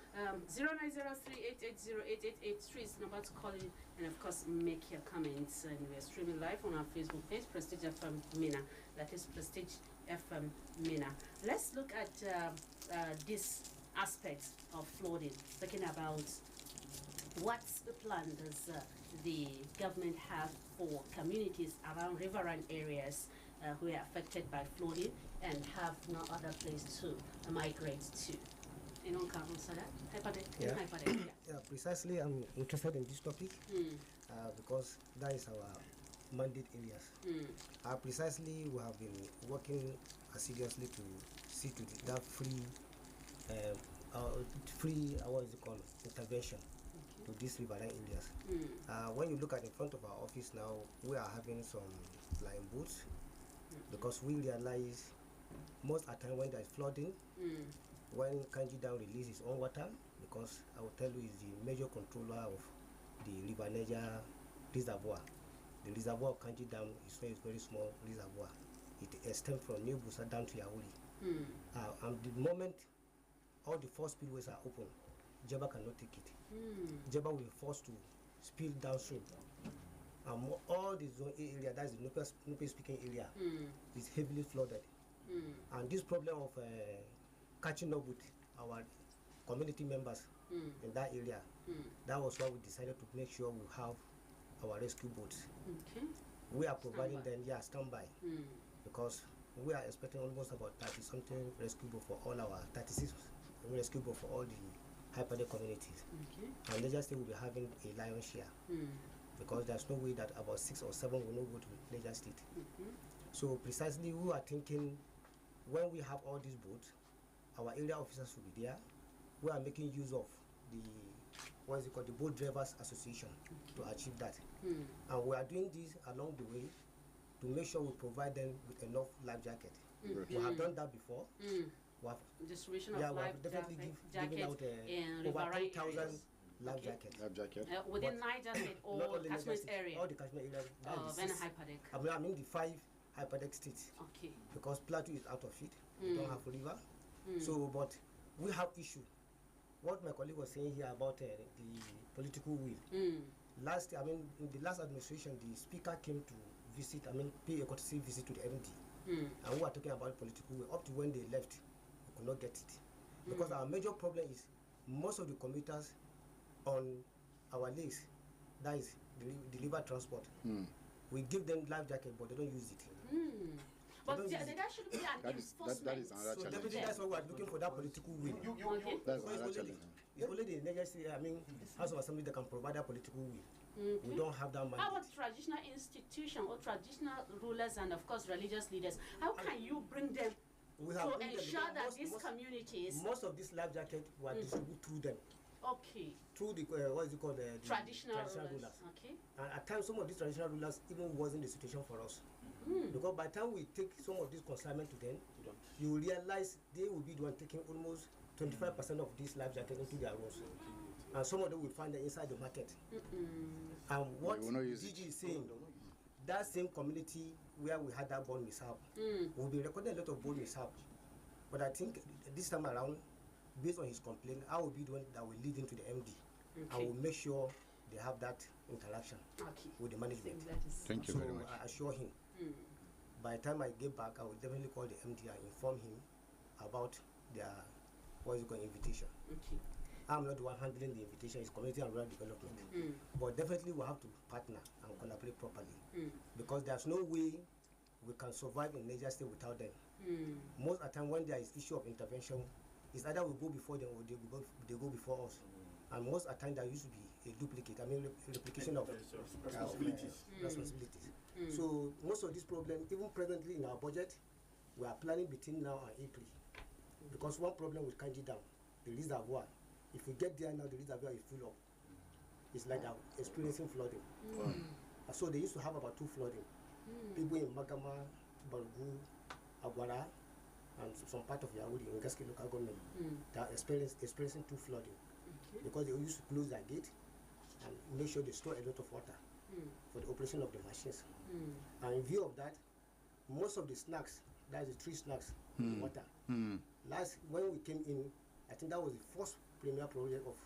0903880883 is the number to call in and, of course, make your comments. And we are streaming live on our Facebook page, Prestige FM Mina. That is Prestige FM Mina. Let's look at this aspect of flooding, talking about what plan does the government have for communities around riverine areas who are affected by flooding and have no other place to migrate to. You know, Yeah, precisely. I'm interested in this topic because that is our mandate areas. Precisely, we have been working assiduously to see to that free what is it called, intervention to these riverine areas. When you look at in front of our office now, we are having some line boats because we realize most of the time when there is flooding, when Kanji Dam releases its own water, because I will tell you is the major controller of the River Niger reservoir. The reservoir of Kanji Dam is a very small reservoir. It extends from New Busa down to Yauli. And the moment all the four spillways are open, Jeba cannot take it. Jeba will be forced to spill downstream. All the zone A area, that's the Nupe speaking area, is heavily flooded. And this problem of catching up with our community members in that area, that was why we decided to make sure we have our rescue boats. We are providing them, standby, because we are expecting almost about 30-something rescue boats for all our 36 rescue boats for all the hyperdeck communities. And Niger State will be having a lion's share because there's no way that about 6 or 7 will not go to Niger State. So precisely we are thinking when we have all these boats, our area officers will be there. We are making use of the the Boat Drivers Association to achieve that. And we are doing this along the way to make sure we provide them with enough life jacket. We have done that before. We have distribution of life giving out over 10,000 life jackets. Within Niger State or catchment area? All the catchment areas. Hyperdeck. I mean the 5 hyperdeck states. Okay. Because Plateau is out of it. We don't have a river. So, but we have issue. What my colleague was saying here about the political will. In the last administration, the speaker came to visit, pay a courtesy visit to the MD. And we were talking about political will. Up to when they left, we could not get it. Because our major problem is most of the commuters on our lakes, that is the river transport, we give them life jacket, but they don't use it. But there should be an enforcement. That is another challenge. Definitely, that's why we are looking for that political will. That's another challenge. It's only the Niger State, House of Assembly that can provide that political will. We don't have that money. How about traditional institutions or traditional rulers and, of course, religious leaders? How can you bring them to ensure that these communities... Most of these life jackets were distributed through them. Okay. Through the, the traditional rulers. Okay. And at times, some of these traditional rulers even wasn't the situation for us. Because by the time we take some of this consignment to them, you will realize they will be the one taking almost 25% of these life jackets into their rooms. And some of them will find them inside the market. And what DG is saying, that same community where we had that born mishap, we'll be recording a lot of born mishap. But I think this time around, based on his complaint, I will be the one that will lead into the MD. I will make sure they have that interaction with the management. Thank you very much. I assure him. By the time I get back, I will definitely call the MD and inform him about their what is it called, invitation. Okay. I'm not the one handling the invitation, it's community and rural development. But definitely we have to partner and collaborate properly. Because there's no way we can survive in Niger State without them. Most of the time when there is issue of intervention, it's either we go before them or they go before us. And most of the time there used to be a duplicate, replication of responsibilities. So most of these problems, even presently in our budget, we are planning between now and April. Because one problem with Kanji Dam, the reservoir, if we get there now, the reservoir is full up. It's like they're experiencing flooding. So they used to have about 2 flooding. People in Magama, Bargu, Agwara, and some part of Yahudi, in Gaski local government, they are experiencing 2 flooding. Because they used to close their gate and make sure they store a lot of water for the operation of the machines. And in view of that, most of the snacks, that's the 3 snacks, water. Last, when we came in, I think that was the first premier project of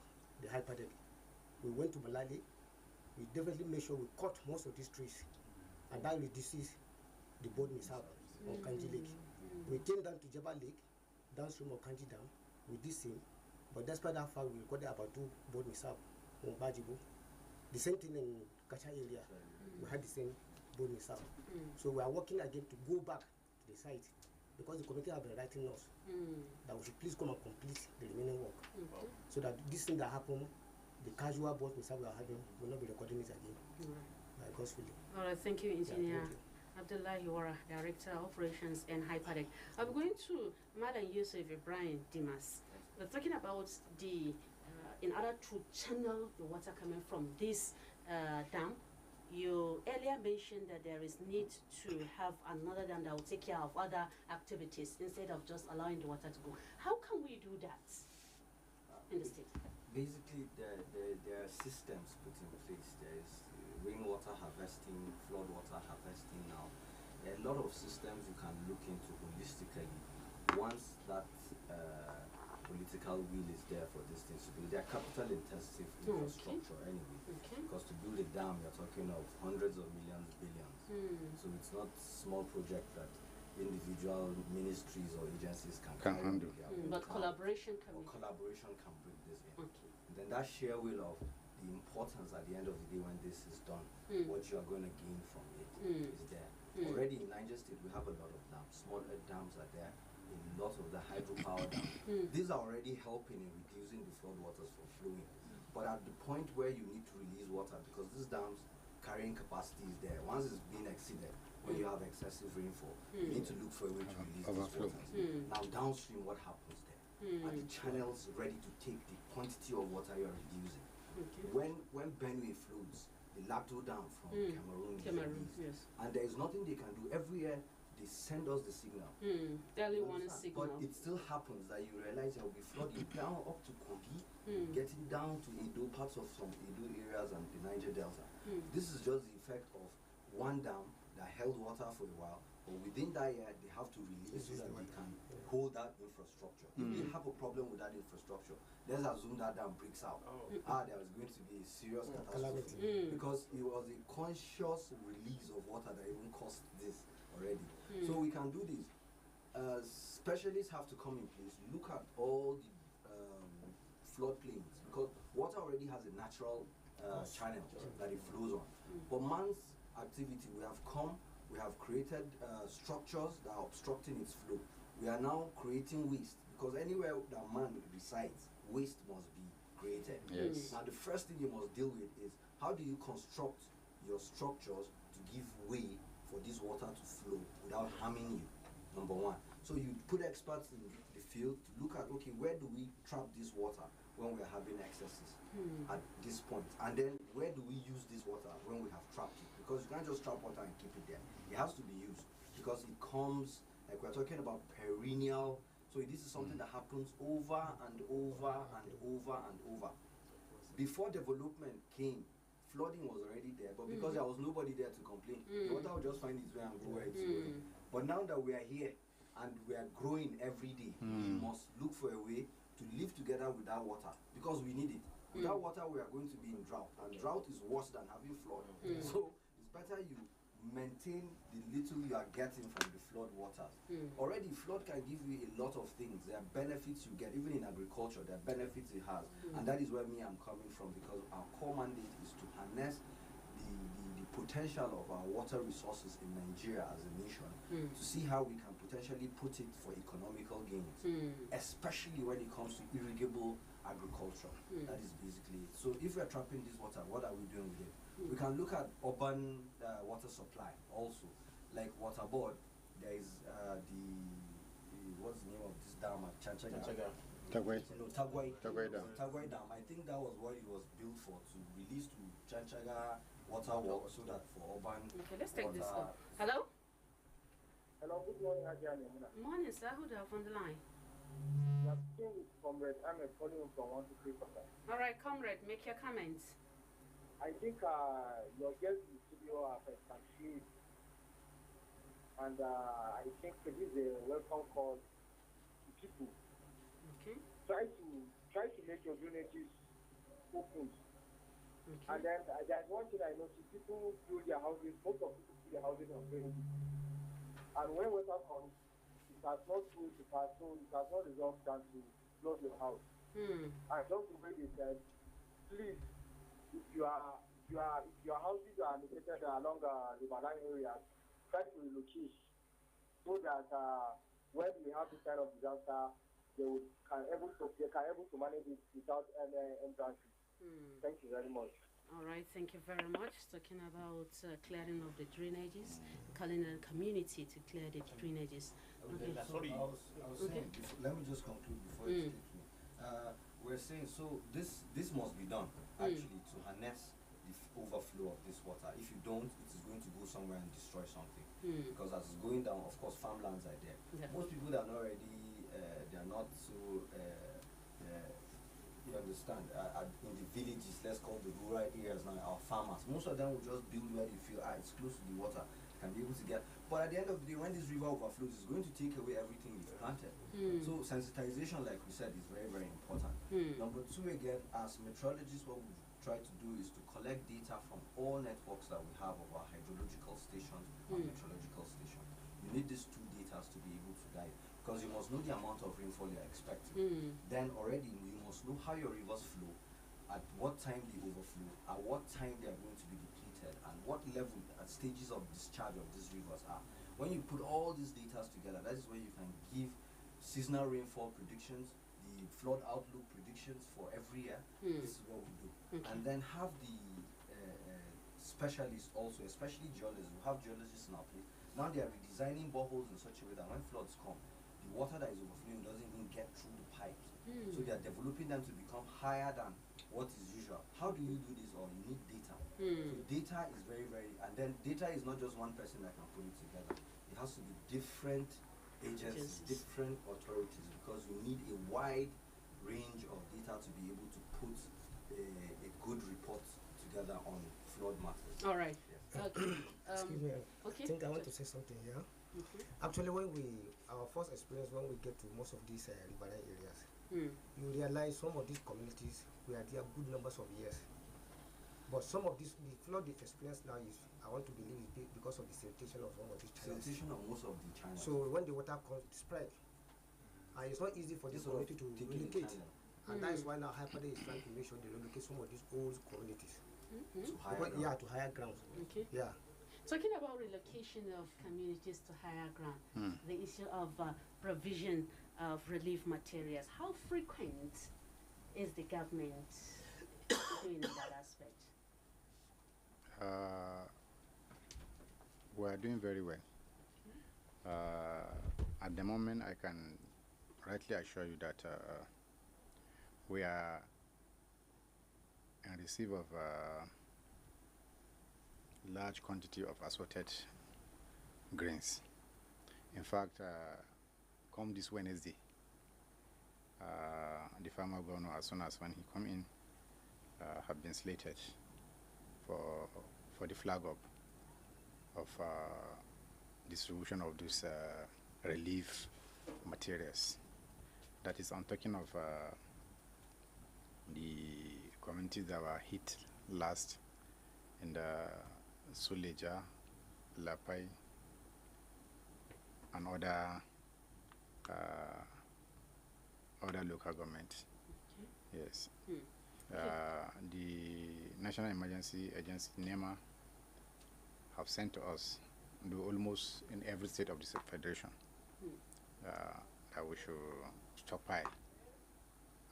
the hyperdeck. We went to Malali, we definitely made sure we cut most of these trees, and that reduces the boat mishap on Kanji Lake. We came down to Jaba Lake, downstream of Kanji Dam, with this same, but despite that fact, we recorded about 2 boat mishap on Bajibo. The same thing in Kacha area, we had the same boat mishap. So we are working again to go back to the site, because the committee have been writing us that we should please come and complete the remaining work, so that this thing that happened, the casual boat mishap we are having, will not be recording it again. By God's willing. All right, thank you, Engineer. Thank you. Abdullahi Wara, Director Operations and Hyperdeck. I'm going to Madam Yusuf Ibrahim Dimas. We're talking about the, in order to channel the water coming from this dam. You earlier mentioned that there is need to have another dam that will take care of other activities instead of just allowing the water to go. How can we do that in the state? Basically, there are systems put in place. There is rainwater harvesting, flood water harvesting now. There are a lot of systems you can look into holistically once that political will is there for these things to be. They are capital intensive infrastructure anyway. Because to build a dam, you're talking of hundreds of millions, billions. So it's not small project that individual ministries or agencies can handle. But collaboration can bring this in. And then that sheer will of the importance at the end of the day when this is done, what you are going to gain from it is there. Already in Niger State, we have a lot of dams. Smaller dams are there. In a lot of the hydropower dams. These are already helping in reducing the flood waters from flowing. But at the point where you need to release water, because these dams carrying capacity is there, once it's being exceeded, when you have excessive rainfall, you need to look for a way to release these waters. Now downstream, what happens there? Are the channels ready to take the quantity of water you're reducing? When Benue flows, the Lagdo Dam from Cameroon is released, and there is nothing they can do. Every year, they send us the signal. Early warning signal. But it still happens that you realize there will be flooding down up to Kogi, getting down to Edo, parts of some Edo areas and the Niger Delta. This is just the effect of one dam that held water for a while, but within that year, they have to release so that they can hold that infrastructure. If they have a problem with that infrastructure, let's assume that dam breaks out. There is going to be a serious catastrophe. Because it was a conscious release of water that even caused this already. So we can do this. Specialists have to come in place, look at all the floodplains, because water already has a natural channel that it flows on. But man's activity, we have created structures that are obstructing its flow. We are now creating waste, because anywhere that man resides, waste must be created. Now the first thing you must deal with is, how do you construct your structures to give way for this water to flow without harming you, number one. So you put experts in the field to look at, okay, where do we trap this water when we're having excesses at this point? And then where do we use this water when we have trapped it? Because you can't just trap water and keep it there. It has to be used, because it comes, like we're talking about perennial, so this is something that happens over and over and over and over. Before development came, flooding was already there, but because there was nobody there to complain, the water would just find its way and go where it's going. But now that we are here and we are growing every day, we must look for a way to live together with that water, because we need it. Without water, we are going to be in drought, and drought is worse than having flood. So it's better you maintain the little you are getting from the flood waters. Already, flood can give you a lot of things. There are benefits you get, even in agriculture, there are benefits it has. And that is where I'm coming from, because our core mandate is to harness the potential of our water resources in Nigeria as a nation, to see how we can potentially put it for economical gains, especially when it comes to irrigable agriculture. That is basically it. So if we are trapping this water, what are we doing with it? We can look at urban water supply also, like water board. There is what's the name of this dam at Chanchaga? Tagway. No, Tagway. Tagway Dam. Tagway Dam. I think that was what it was built for, to release to Chanchaga water work, so that for urban. Okay, let's take this up. Hello? Hello, good morning, Ajani. Morning, sir. Who do I have on the line? I'm Comrade Ahmed calling from 123%. All right, comrade, make your comments. I think your guest in the studio have succeeded, and I think this is a welcome call to people. Okay. Try to make your drainages open. Okay. And then there's one thing I noticed: people build their houses. Most of people build their houses on drainage. And when water comes, it has not through the pass, so it has not resolved down to flood your house. And just the way they said, please, if your houses are located along riverine areas, try to relocate, so that when we have this kind of disaster, they can able to manage it without any hindrances. Thank you very much. All right, thank you very much. Talking about clearing of the drainages, calling a community to clear the drainages. Okay. Sorry, I was saying, let me just conclude before you speak to me. We're saying, so this must be done, actually, to harness the overflow of this water. If you don't, it is going to go somewhere and destroy something. Because as it's going down, of course, farmlands are there. Most people that are not ready, they are not so, you understand, in the villages, let's call the rural areas now, our farmers, most of them will just build where they feel, it's close to the water, can be able to get. But at the end of the day, when this river overflows, it's going to take away everything you've planted. So sensitization, like we said, is very, very important. Number two, again, as meteorologists, what we try to do is to collect data from all networks that we have of our hydrological stations and meteorological stations. You need these two data to be able to guide, because you must know the amount of rainfall you're expecting. Then already you must know how your rivers flow, at what time they overflow, at what time they are going to be depleted, and what level at stages of discharge of these rivers are. When you put all these data together, that is where you can give seasonal rainfall predictions, the flood outlook predictions for every year. This is what we do. And then have the specialists also, especially geologists. We have geologists in our place. Now they are redesigning boreholes in such a way that when floods come, the water that is overflowing doesn't even get through the pipes. So they are developing them to become higher than what is usual. How do you do this? Or you need data. So data is very, very, and then data is not just one person that can put it together. It has to be different agencies, different authorities, because you need a wide range of data to be able to put a good report together on flood matters. All right. Excuse me. Okay. I think I want to say something here. Actually, our first experience when we get to most of these riverine areas, you realize some of these communities, we are there good numbers of years. But some of this, the flood experience now is, I want to believe, is because of the sedimentation of some of these channels. Sedimentation of most of the channels. So when the water comes, it spread. And it's not easy for this community to relocate. And that is why now Hyperday is trying to make sure they relocate some of these old communities. To higher grounds. Okay. Yeah. Talking about relocation of communities to higher ground, the issue of provision of relief materials, how frequent is the government doing in that aspect? We are doing very well. At the moment, I can rightly assure you that we are in receipt of large quantity of assorted grains. In fact, come this Wednesday, the farmer governor, as soon as when he come in, have been slated for the flag up of distribution of these relief materials. That is, I'm talking of the communities that were hit last in the Suleja, Lapai, and other local government. Okay. Yes. The National Emergency Agency, NEMA, have sent to us, do almost in every state of the federation, that we should stockpile.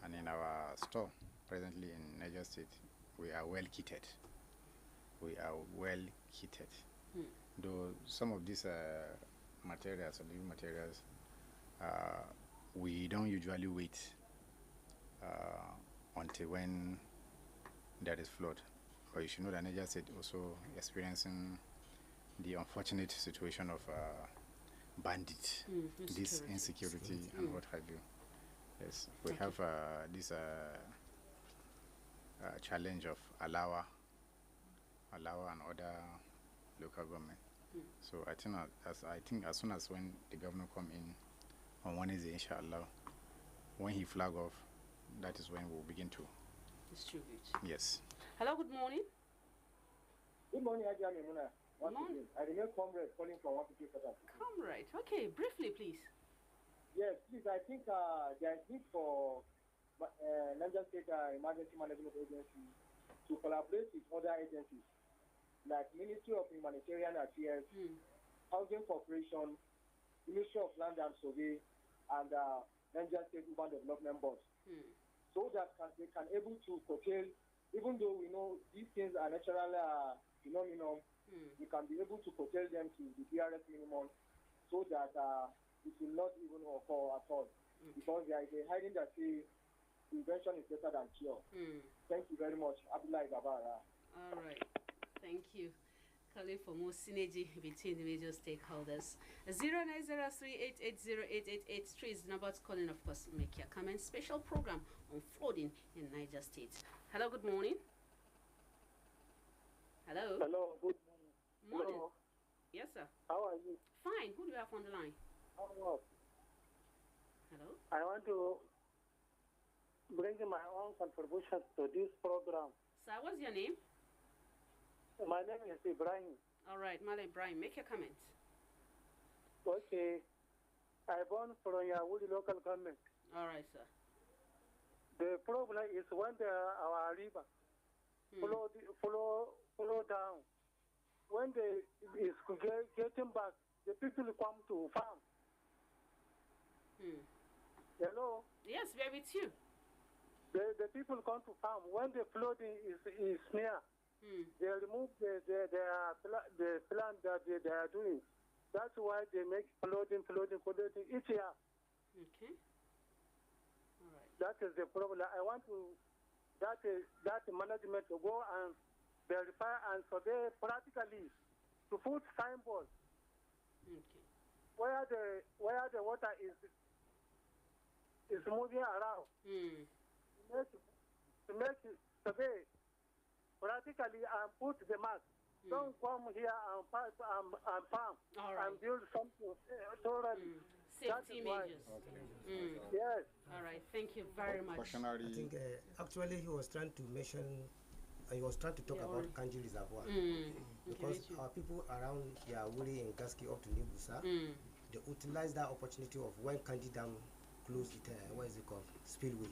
And in our store, presently in Niger State, we are well kitted. We are well kitted. Though some of these materials, or living materials, we don't usually wait until when there is flood. But you should know that Niger State also experiencing the unfortunate situation of bandits, this insecurity and what have you. Yes, we have this challenge of Alawa and other local government. So I think as soon as when the governor come in on Wednesday, inshallah, when he flag off, that is when we'll begin to distribute. Yes. Hello, good morning. Good morning, Ajami Muna. Good morning. I remain comrade calling from 150 Qatar. Comrade. Okay, briefly, please. Yes, please. I think there is need for Niger State Emergency Management Agency to collaborate with other agencies like Ministry of Humanitarian Affairs, Housing Corporation, Ministry of Land and Survey, and Niger State Urban Development Board, so that they can able to curtail, even though we know these things are natural phenomenon, we can be able to curtail them to the DRS minimum, so that it will not even occur at all. Because there is a hiding that say prevention is better than cure. Thank you very much. Abdullah Gabara. All right. Thank you. Calling for more synergy between the major stakeholders. 0903880888 is the number to call in, of course. Make your comments. Special program on flooding in Niger State. Hello, good morning. Hello. Hello, good morning. Morning. Hello. Yes, sir. How are you? Fine. Who do you have on the line? Hello. Hello. I want to bring my own contribution to this program. Sir, what's your name? My name is Ibrahim. All right, Mala Ibrahim, make your comment. Okay. I born from Yahudi local government. All right, sir. The problem is when our river flow down. When they is getting back, the people come to farm. Hello? Yes, we're with you. The people come to farm. When the flooding is near, they remove the plant that they are doing. That's why they make flooding each year. Okay. All right. That is the problem. I want that management to go and verify and survey practically to put signboard. Okay. Where the water is moving around. To make survey practically and put the mark. Don't come here and farm and build something thoroughly. Safety measures. Yes. All right. Thank you very much. I think actually he was trying to mention, he was trying to talk about Kanji Reservoir. Because our people around Yawuri and Gaski up to Nibusa, they utilize that opportunity of when Kanji Dam closed it, what is it called? Spillway.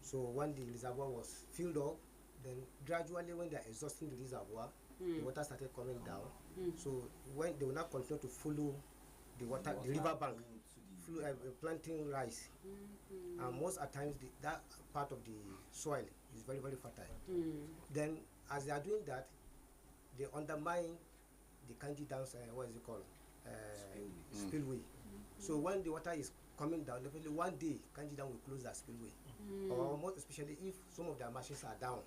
So when the reservoir was filled up, then gradually when they're exhausting the reservoir, the water started coming down. So when they will not continue to follow the water, the river bank, planting rice. And most at times that part of the soil is very, very fertile. Then as they are doing that, they undermine the Kanji Dam's, what is it called? Spillway. So when the water is coming down, definitely one day Kanji Dam will close that spillway. Or most especially if some of their machines are down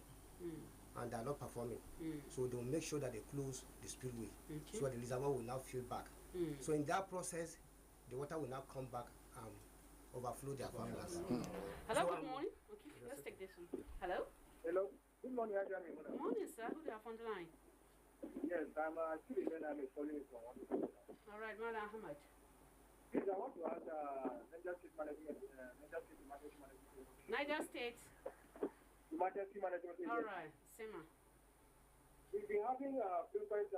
and they are not performing. So they will make sure that they close the spillway. So the reservoir will now fill back. So in that process, the water will now come back and overflow their farmlands. Hello, good morning. Okay, let's take this one. Hello? Hello. Good morning, Ajami. Good morning, sir. Who do you have on the line? Yes, I'm actually I'm calling from 150. All right, Mala Ahmad. Please, I want to ask Niger State Management, Niger State. Emergency Management Agency. All right, Sema. We've been having frequent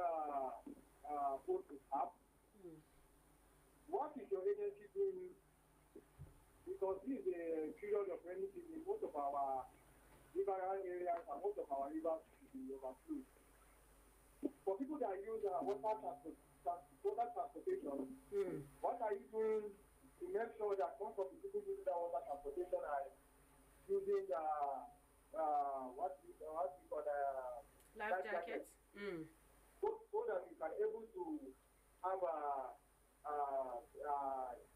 phone is up. What is your agency doing? Because this is a period of rainy season. Most of our riverine areas and most of our rivers will be overflowed. For people that use water transportation, what are you doing to make sure that most of the people using that water transportation are using what we call life jackets? So that we can able to have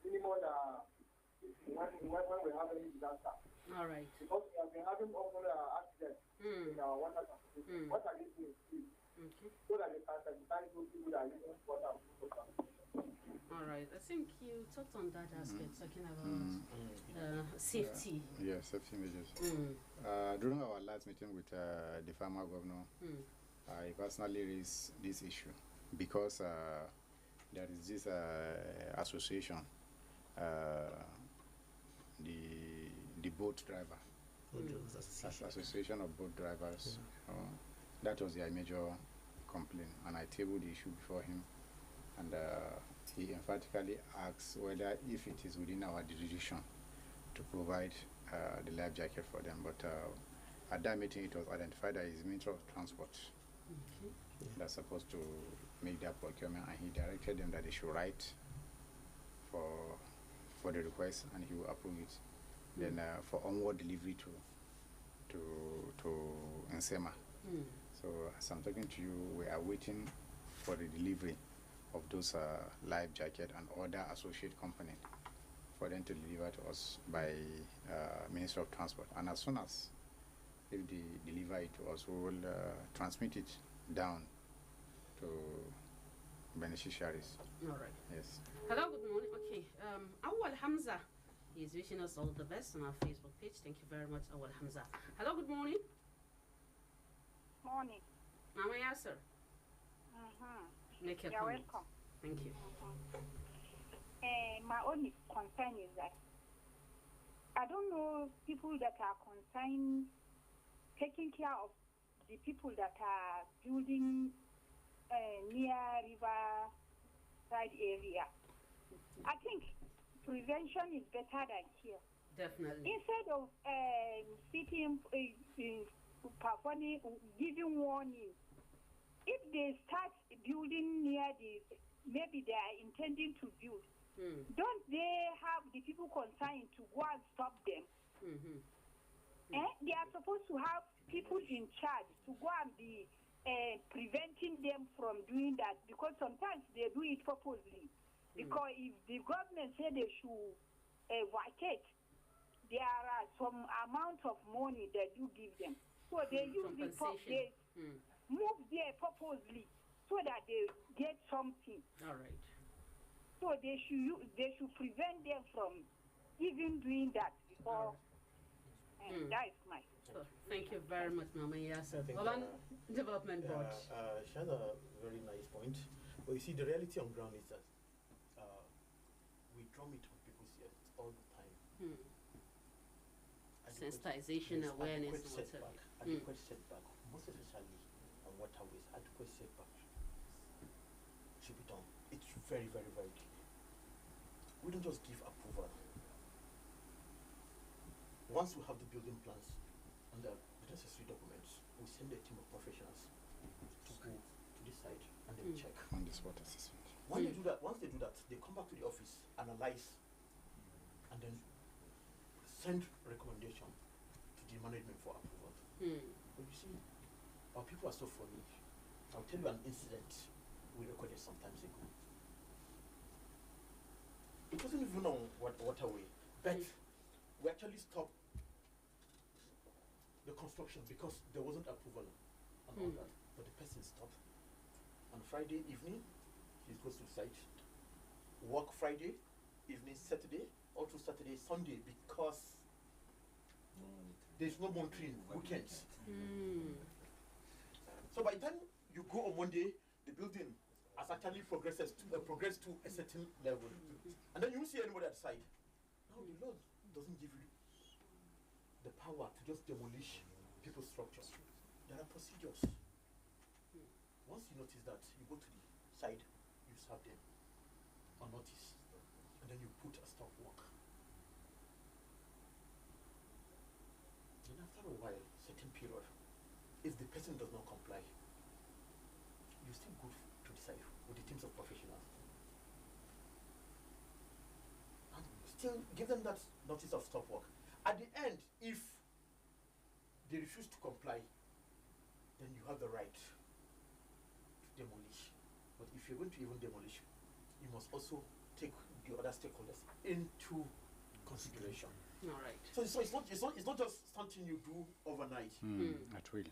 minimal when we have any disaster. All right. Because we have been having often accidents in our water transportation. What are you doing, please? So that we can sanitize those people that are using water transportation. All right. I think you talked on that aspect, talking about safety. Yeah, safety measures. During our last meeting with the former governor, I personally raised this issue because there is this association, the boat driver, association of boat drivers. That was their major complaint, and I tabled the issue before him, and he emphatically asked whether if it is within our jurisdiction to provide the life jacket for them. But at that meeting, it was identified that his Minister of Transport that's supposed to make that procurement, and he directed them that they should write for the request, and he will approve it. Then for onward delivery to Nsema. So as I'm talking to you, we are waiting for the delivery of those life jacket and other associate company for them to deliver to us by Minister of Transport. And as soon as if they deliver it to us, we will transmit it down to beneficiaries. All right. Yes. Hello, good morning. Okay. Awal Hamza is wishing us all the best on our Facebook page. Thank you very much, Awal Hamza. Hello, good morning. Morning. Mama Yasser. Make your You're comment. welcome. Thank you. My only concern is that I don't know people that are concerned taking care of the people that are building near river side area. I think prevention is better than here. Definitely. Instead of sitting, performing, giving warning, if they start building near maybe they are intending to build, don't they have the people concerned to go and stop them? They are supposed to have people in charge to go and be preventing them from doing that, because sometimes they do it purposely. Because if the government say they should vacate, there are some amount of money they do give them. So they use they move there purposely so that they get something. All right. So they should prevent them from even doing that before. That is my. Thank you very much, Mama Yasser. Development Board. She has a very nice point. But you see, the reality on ground is that we drum it on people's ears all the time. Sensitization, awareness, adequate setback, most especially on waterways, adequate setback should be done. It's very, very, very key. We don't just give approval. Once we have the building plans and the necessary documents, we send a team of professionals to go to the site and then check. On the spot assessment. Once they do that, they come back to the office, analyze, and then send recommendation to the management for approval. But you see, our people are so funny. I'll tell you an incident we recorded some times ago. It wasn't even on waterway, but we actually stopped the construction because there wasn't approval and all that. But the person stopped. On Friday evening, he goes to site. Work Friday evening, Saturday, all through Saturday, Sunday, because there's no monitoring weekends. So by the time you go on Monday, the building has actually progressed to a certain level. And then you won't see anybody at the side. Now the law doesn't give you the power to just demolish people's structures. There are procedures. Once you notice that, you go to the side, you serve them on notice, and then you put a stop work. Then after a while, certain period, if the person does not comply, you still go to decide with the teams of professionals. And still give them that notice of stop work. At the end, if they refuse to comply, then you have the right to demolish. But if you're going to even demolish, you must also take the other stakeholders into consideration. All right. So it's not just something you do overnight. At will.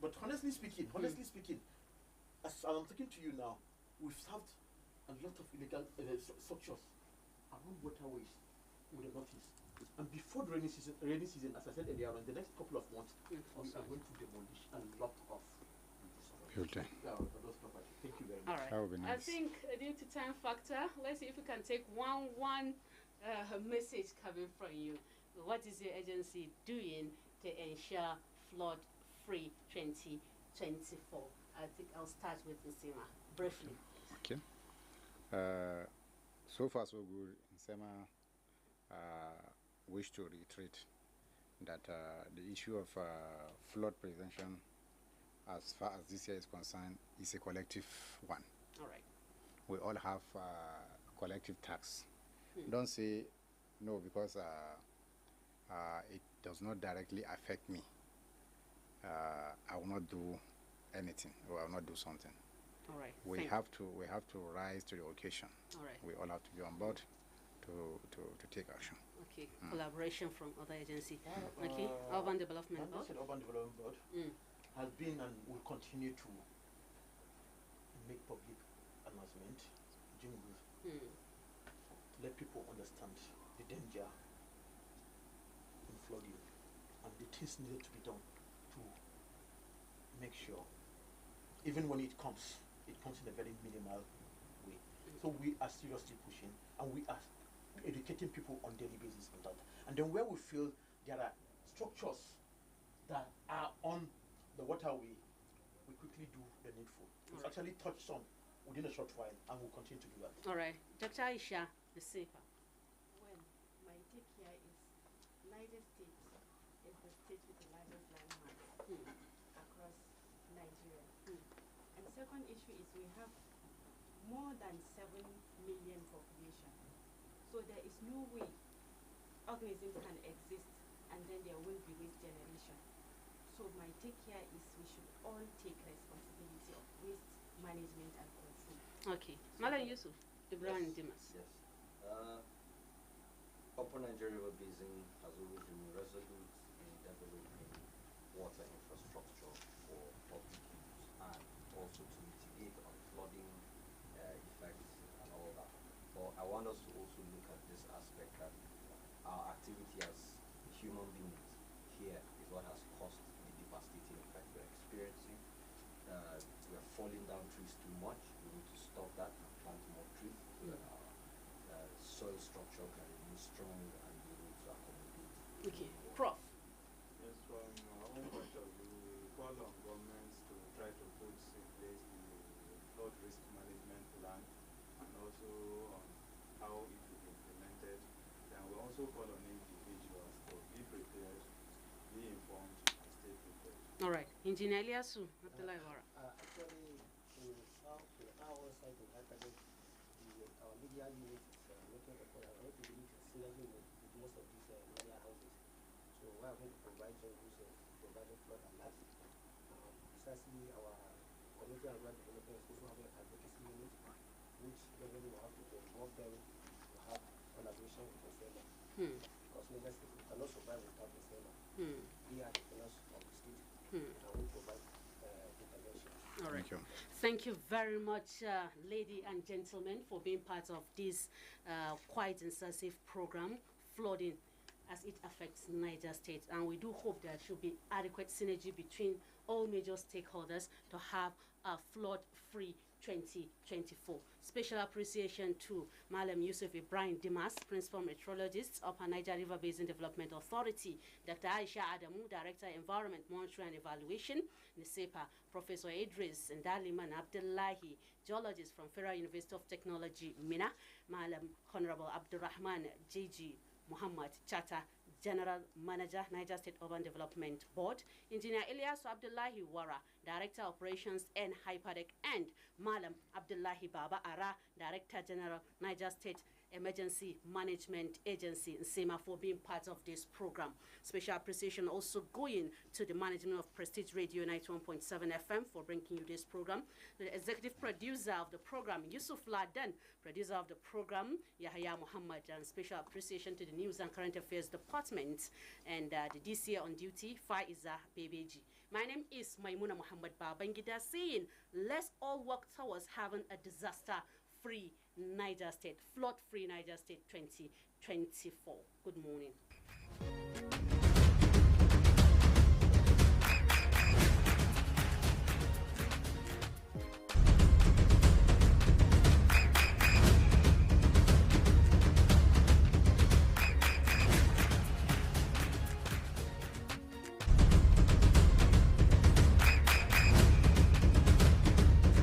But honestly speaking, as I'm talking to you now, we've served a lot of illegal structures around waterways with a notice. And before the rainy season, as I said earlier, in the next couple of months, we are going to demolish a lot of those properties. Thank you very much. All right. That would be nice. I think due to time factor, let's see if we can take one message coming from you. What is your agency doing to ensure flood-free 2024? I think I'll start with Nsema briefly. Okay. So far so good. Nsema wish to reiterate that the issue of flood prevention, as far as this year is concerned, is a collective one. All right. We all have collective tax. Don't say no because it does not directly affect me. I will not do anything, or I will not do something. All right. We have to rise to the occasion. All right. We all have to be on board to take action. Okay. Collaboration from other agencies. Okay. Urban Development Board. Urban Development Board has been and will continue to make public announcement, jingles, to let people understand the danger in flooding and the things needed to be done to make sure, even when it comes in a very minimal way. So we are seriously pushing, and we are educating people on daily basis on that. And then where we feel there are structures that are on the waterway, we quickly do the needful. We've actually touched some within a short while, and we'll continue to do that. All right. Dr. Aisha, the safer. Well, my take here is Niger State is the state with the largest landmass across Nigeria. And second issue is we have more than 7 million population. So there is no way organisms can exist and then there won't be waste generation. So my take here is we should all take responsibility of waste management and control. Okay. Malam Yusuf, Ibrahim Dimas. Yes. Upper Nigeria River Basin has always been resolute in developing water infrastructure for public use and also to mitigate on flooding effects and all that. But I want us to also look at this aspect that our activity as human beings here is what has caused the devastating effect we're experiencing. We're falling down trees too much. We need to stop that and plant more trees so that our soil structure can remain strong and be able to accommodate. Okay. Prof. Yes, from our own point of view, we call on governments to try to put in place the flood risk management plan and also on how it will be implemented. Then we also call on individuals to be prepared, be informed, and stay prepared. All right. Engineer Eliasu, Abdullah Iwara. Actually, in our side in Academic, our media unit is making a point. I want to believe synergy with most of these media houses. So we are going to provide them with providing flood alerts. Precisely, our community and rural development is also having an advocacy unit, which definitely will have to involve them to have collaboration with the SEMA. Because Lagos State cannot survive without the SEMA. We are the pillars of the state, and we provide intervention. All right. Thank you. Thank you very much, ladies and gentlemen, for being part of this quite incisive program, flooding as it affects Niger State. And we do hope there should be adequate synergy between all major stakeholders to have a flood-free 2024. Special appreciation to Malam Yusuf Ibrahim Dimas, Principal Meteorologist, Upper Niger River Basin Development Authority, Dr. Aisha Adamu, Director Environment Monitoring and Evaluation, NISEPA, Professor Idris Ndaliman Abdullahi, Geologist from Federal University of Technology, Mina, Malam Honorable Abdurrahman J.G. Muhammad Chata, General Manager, Niger State Urban Development Board, Engineer Ilyasu Abdullahi Wara, Director Operations and Hyperdeck, and Malam Abdullahi Baba Ara, Director General, Niger State Emergency Management Agency, NSEMA, for being part of this program. Special appreciation also going to the management of Prestige Radio 91.7 FM for bringing you this program. The executive producer of the program, Yusuf Laden, producer of the program, Yahya Muhammad, and special appreciation to the News and Current Affairs Department and the DCA on duty, Faiza Bebeji. My name is Maimuna Muhammad Babangida, saying let's all work towards having a disaster-free Niger State, flood-free Niger State 2024. Good morning.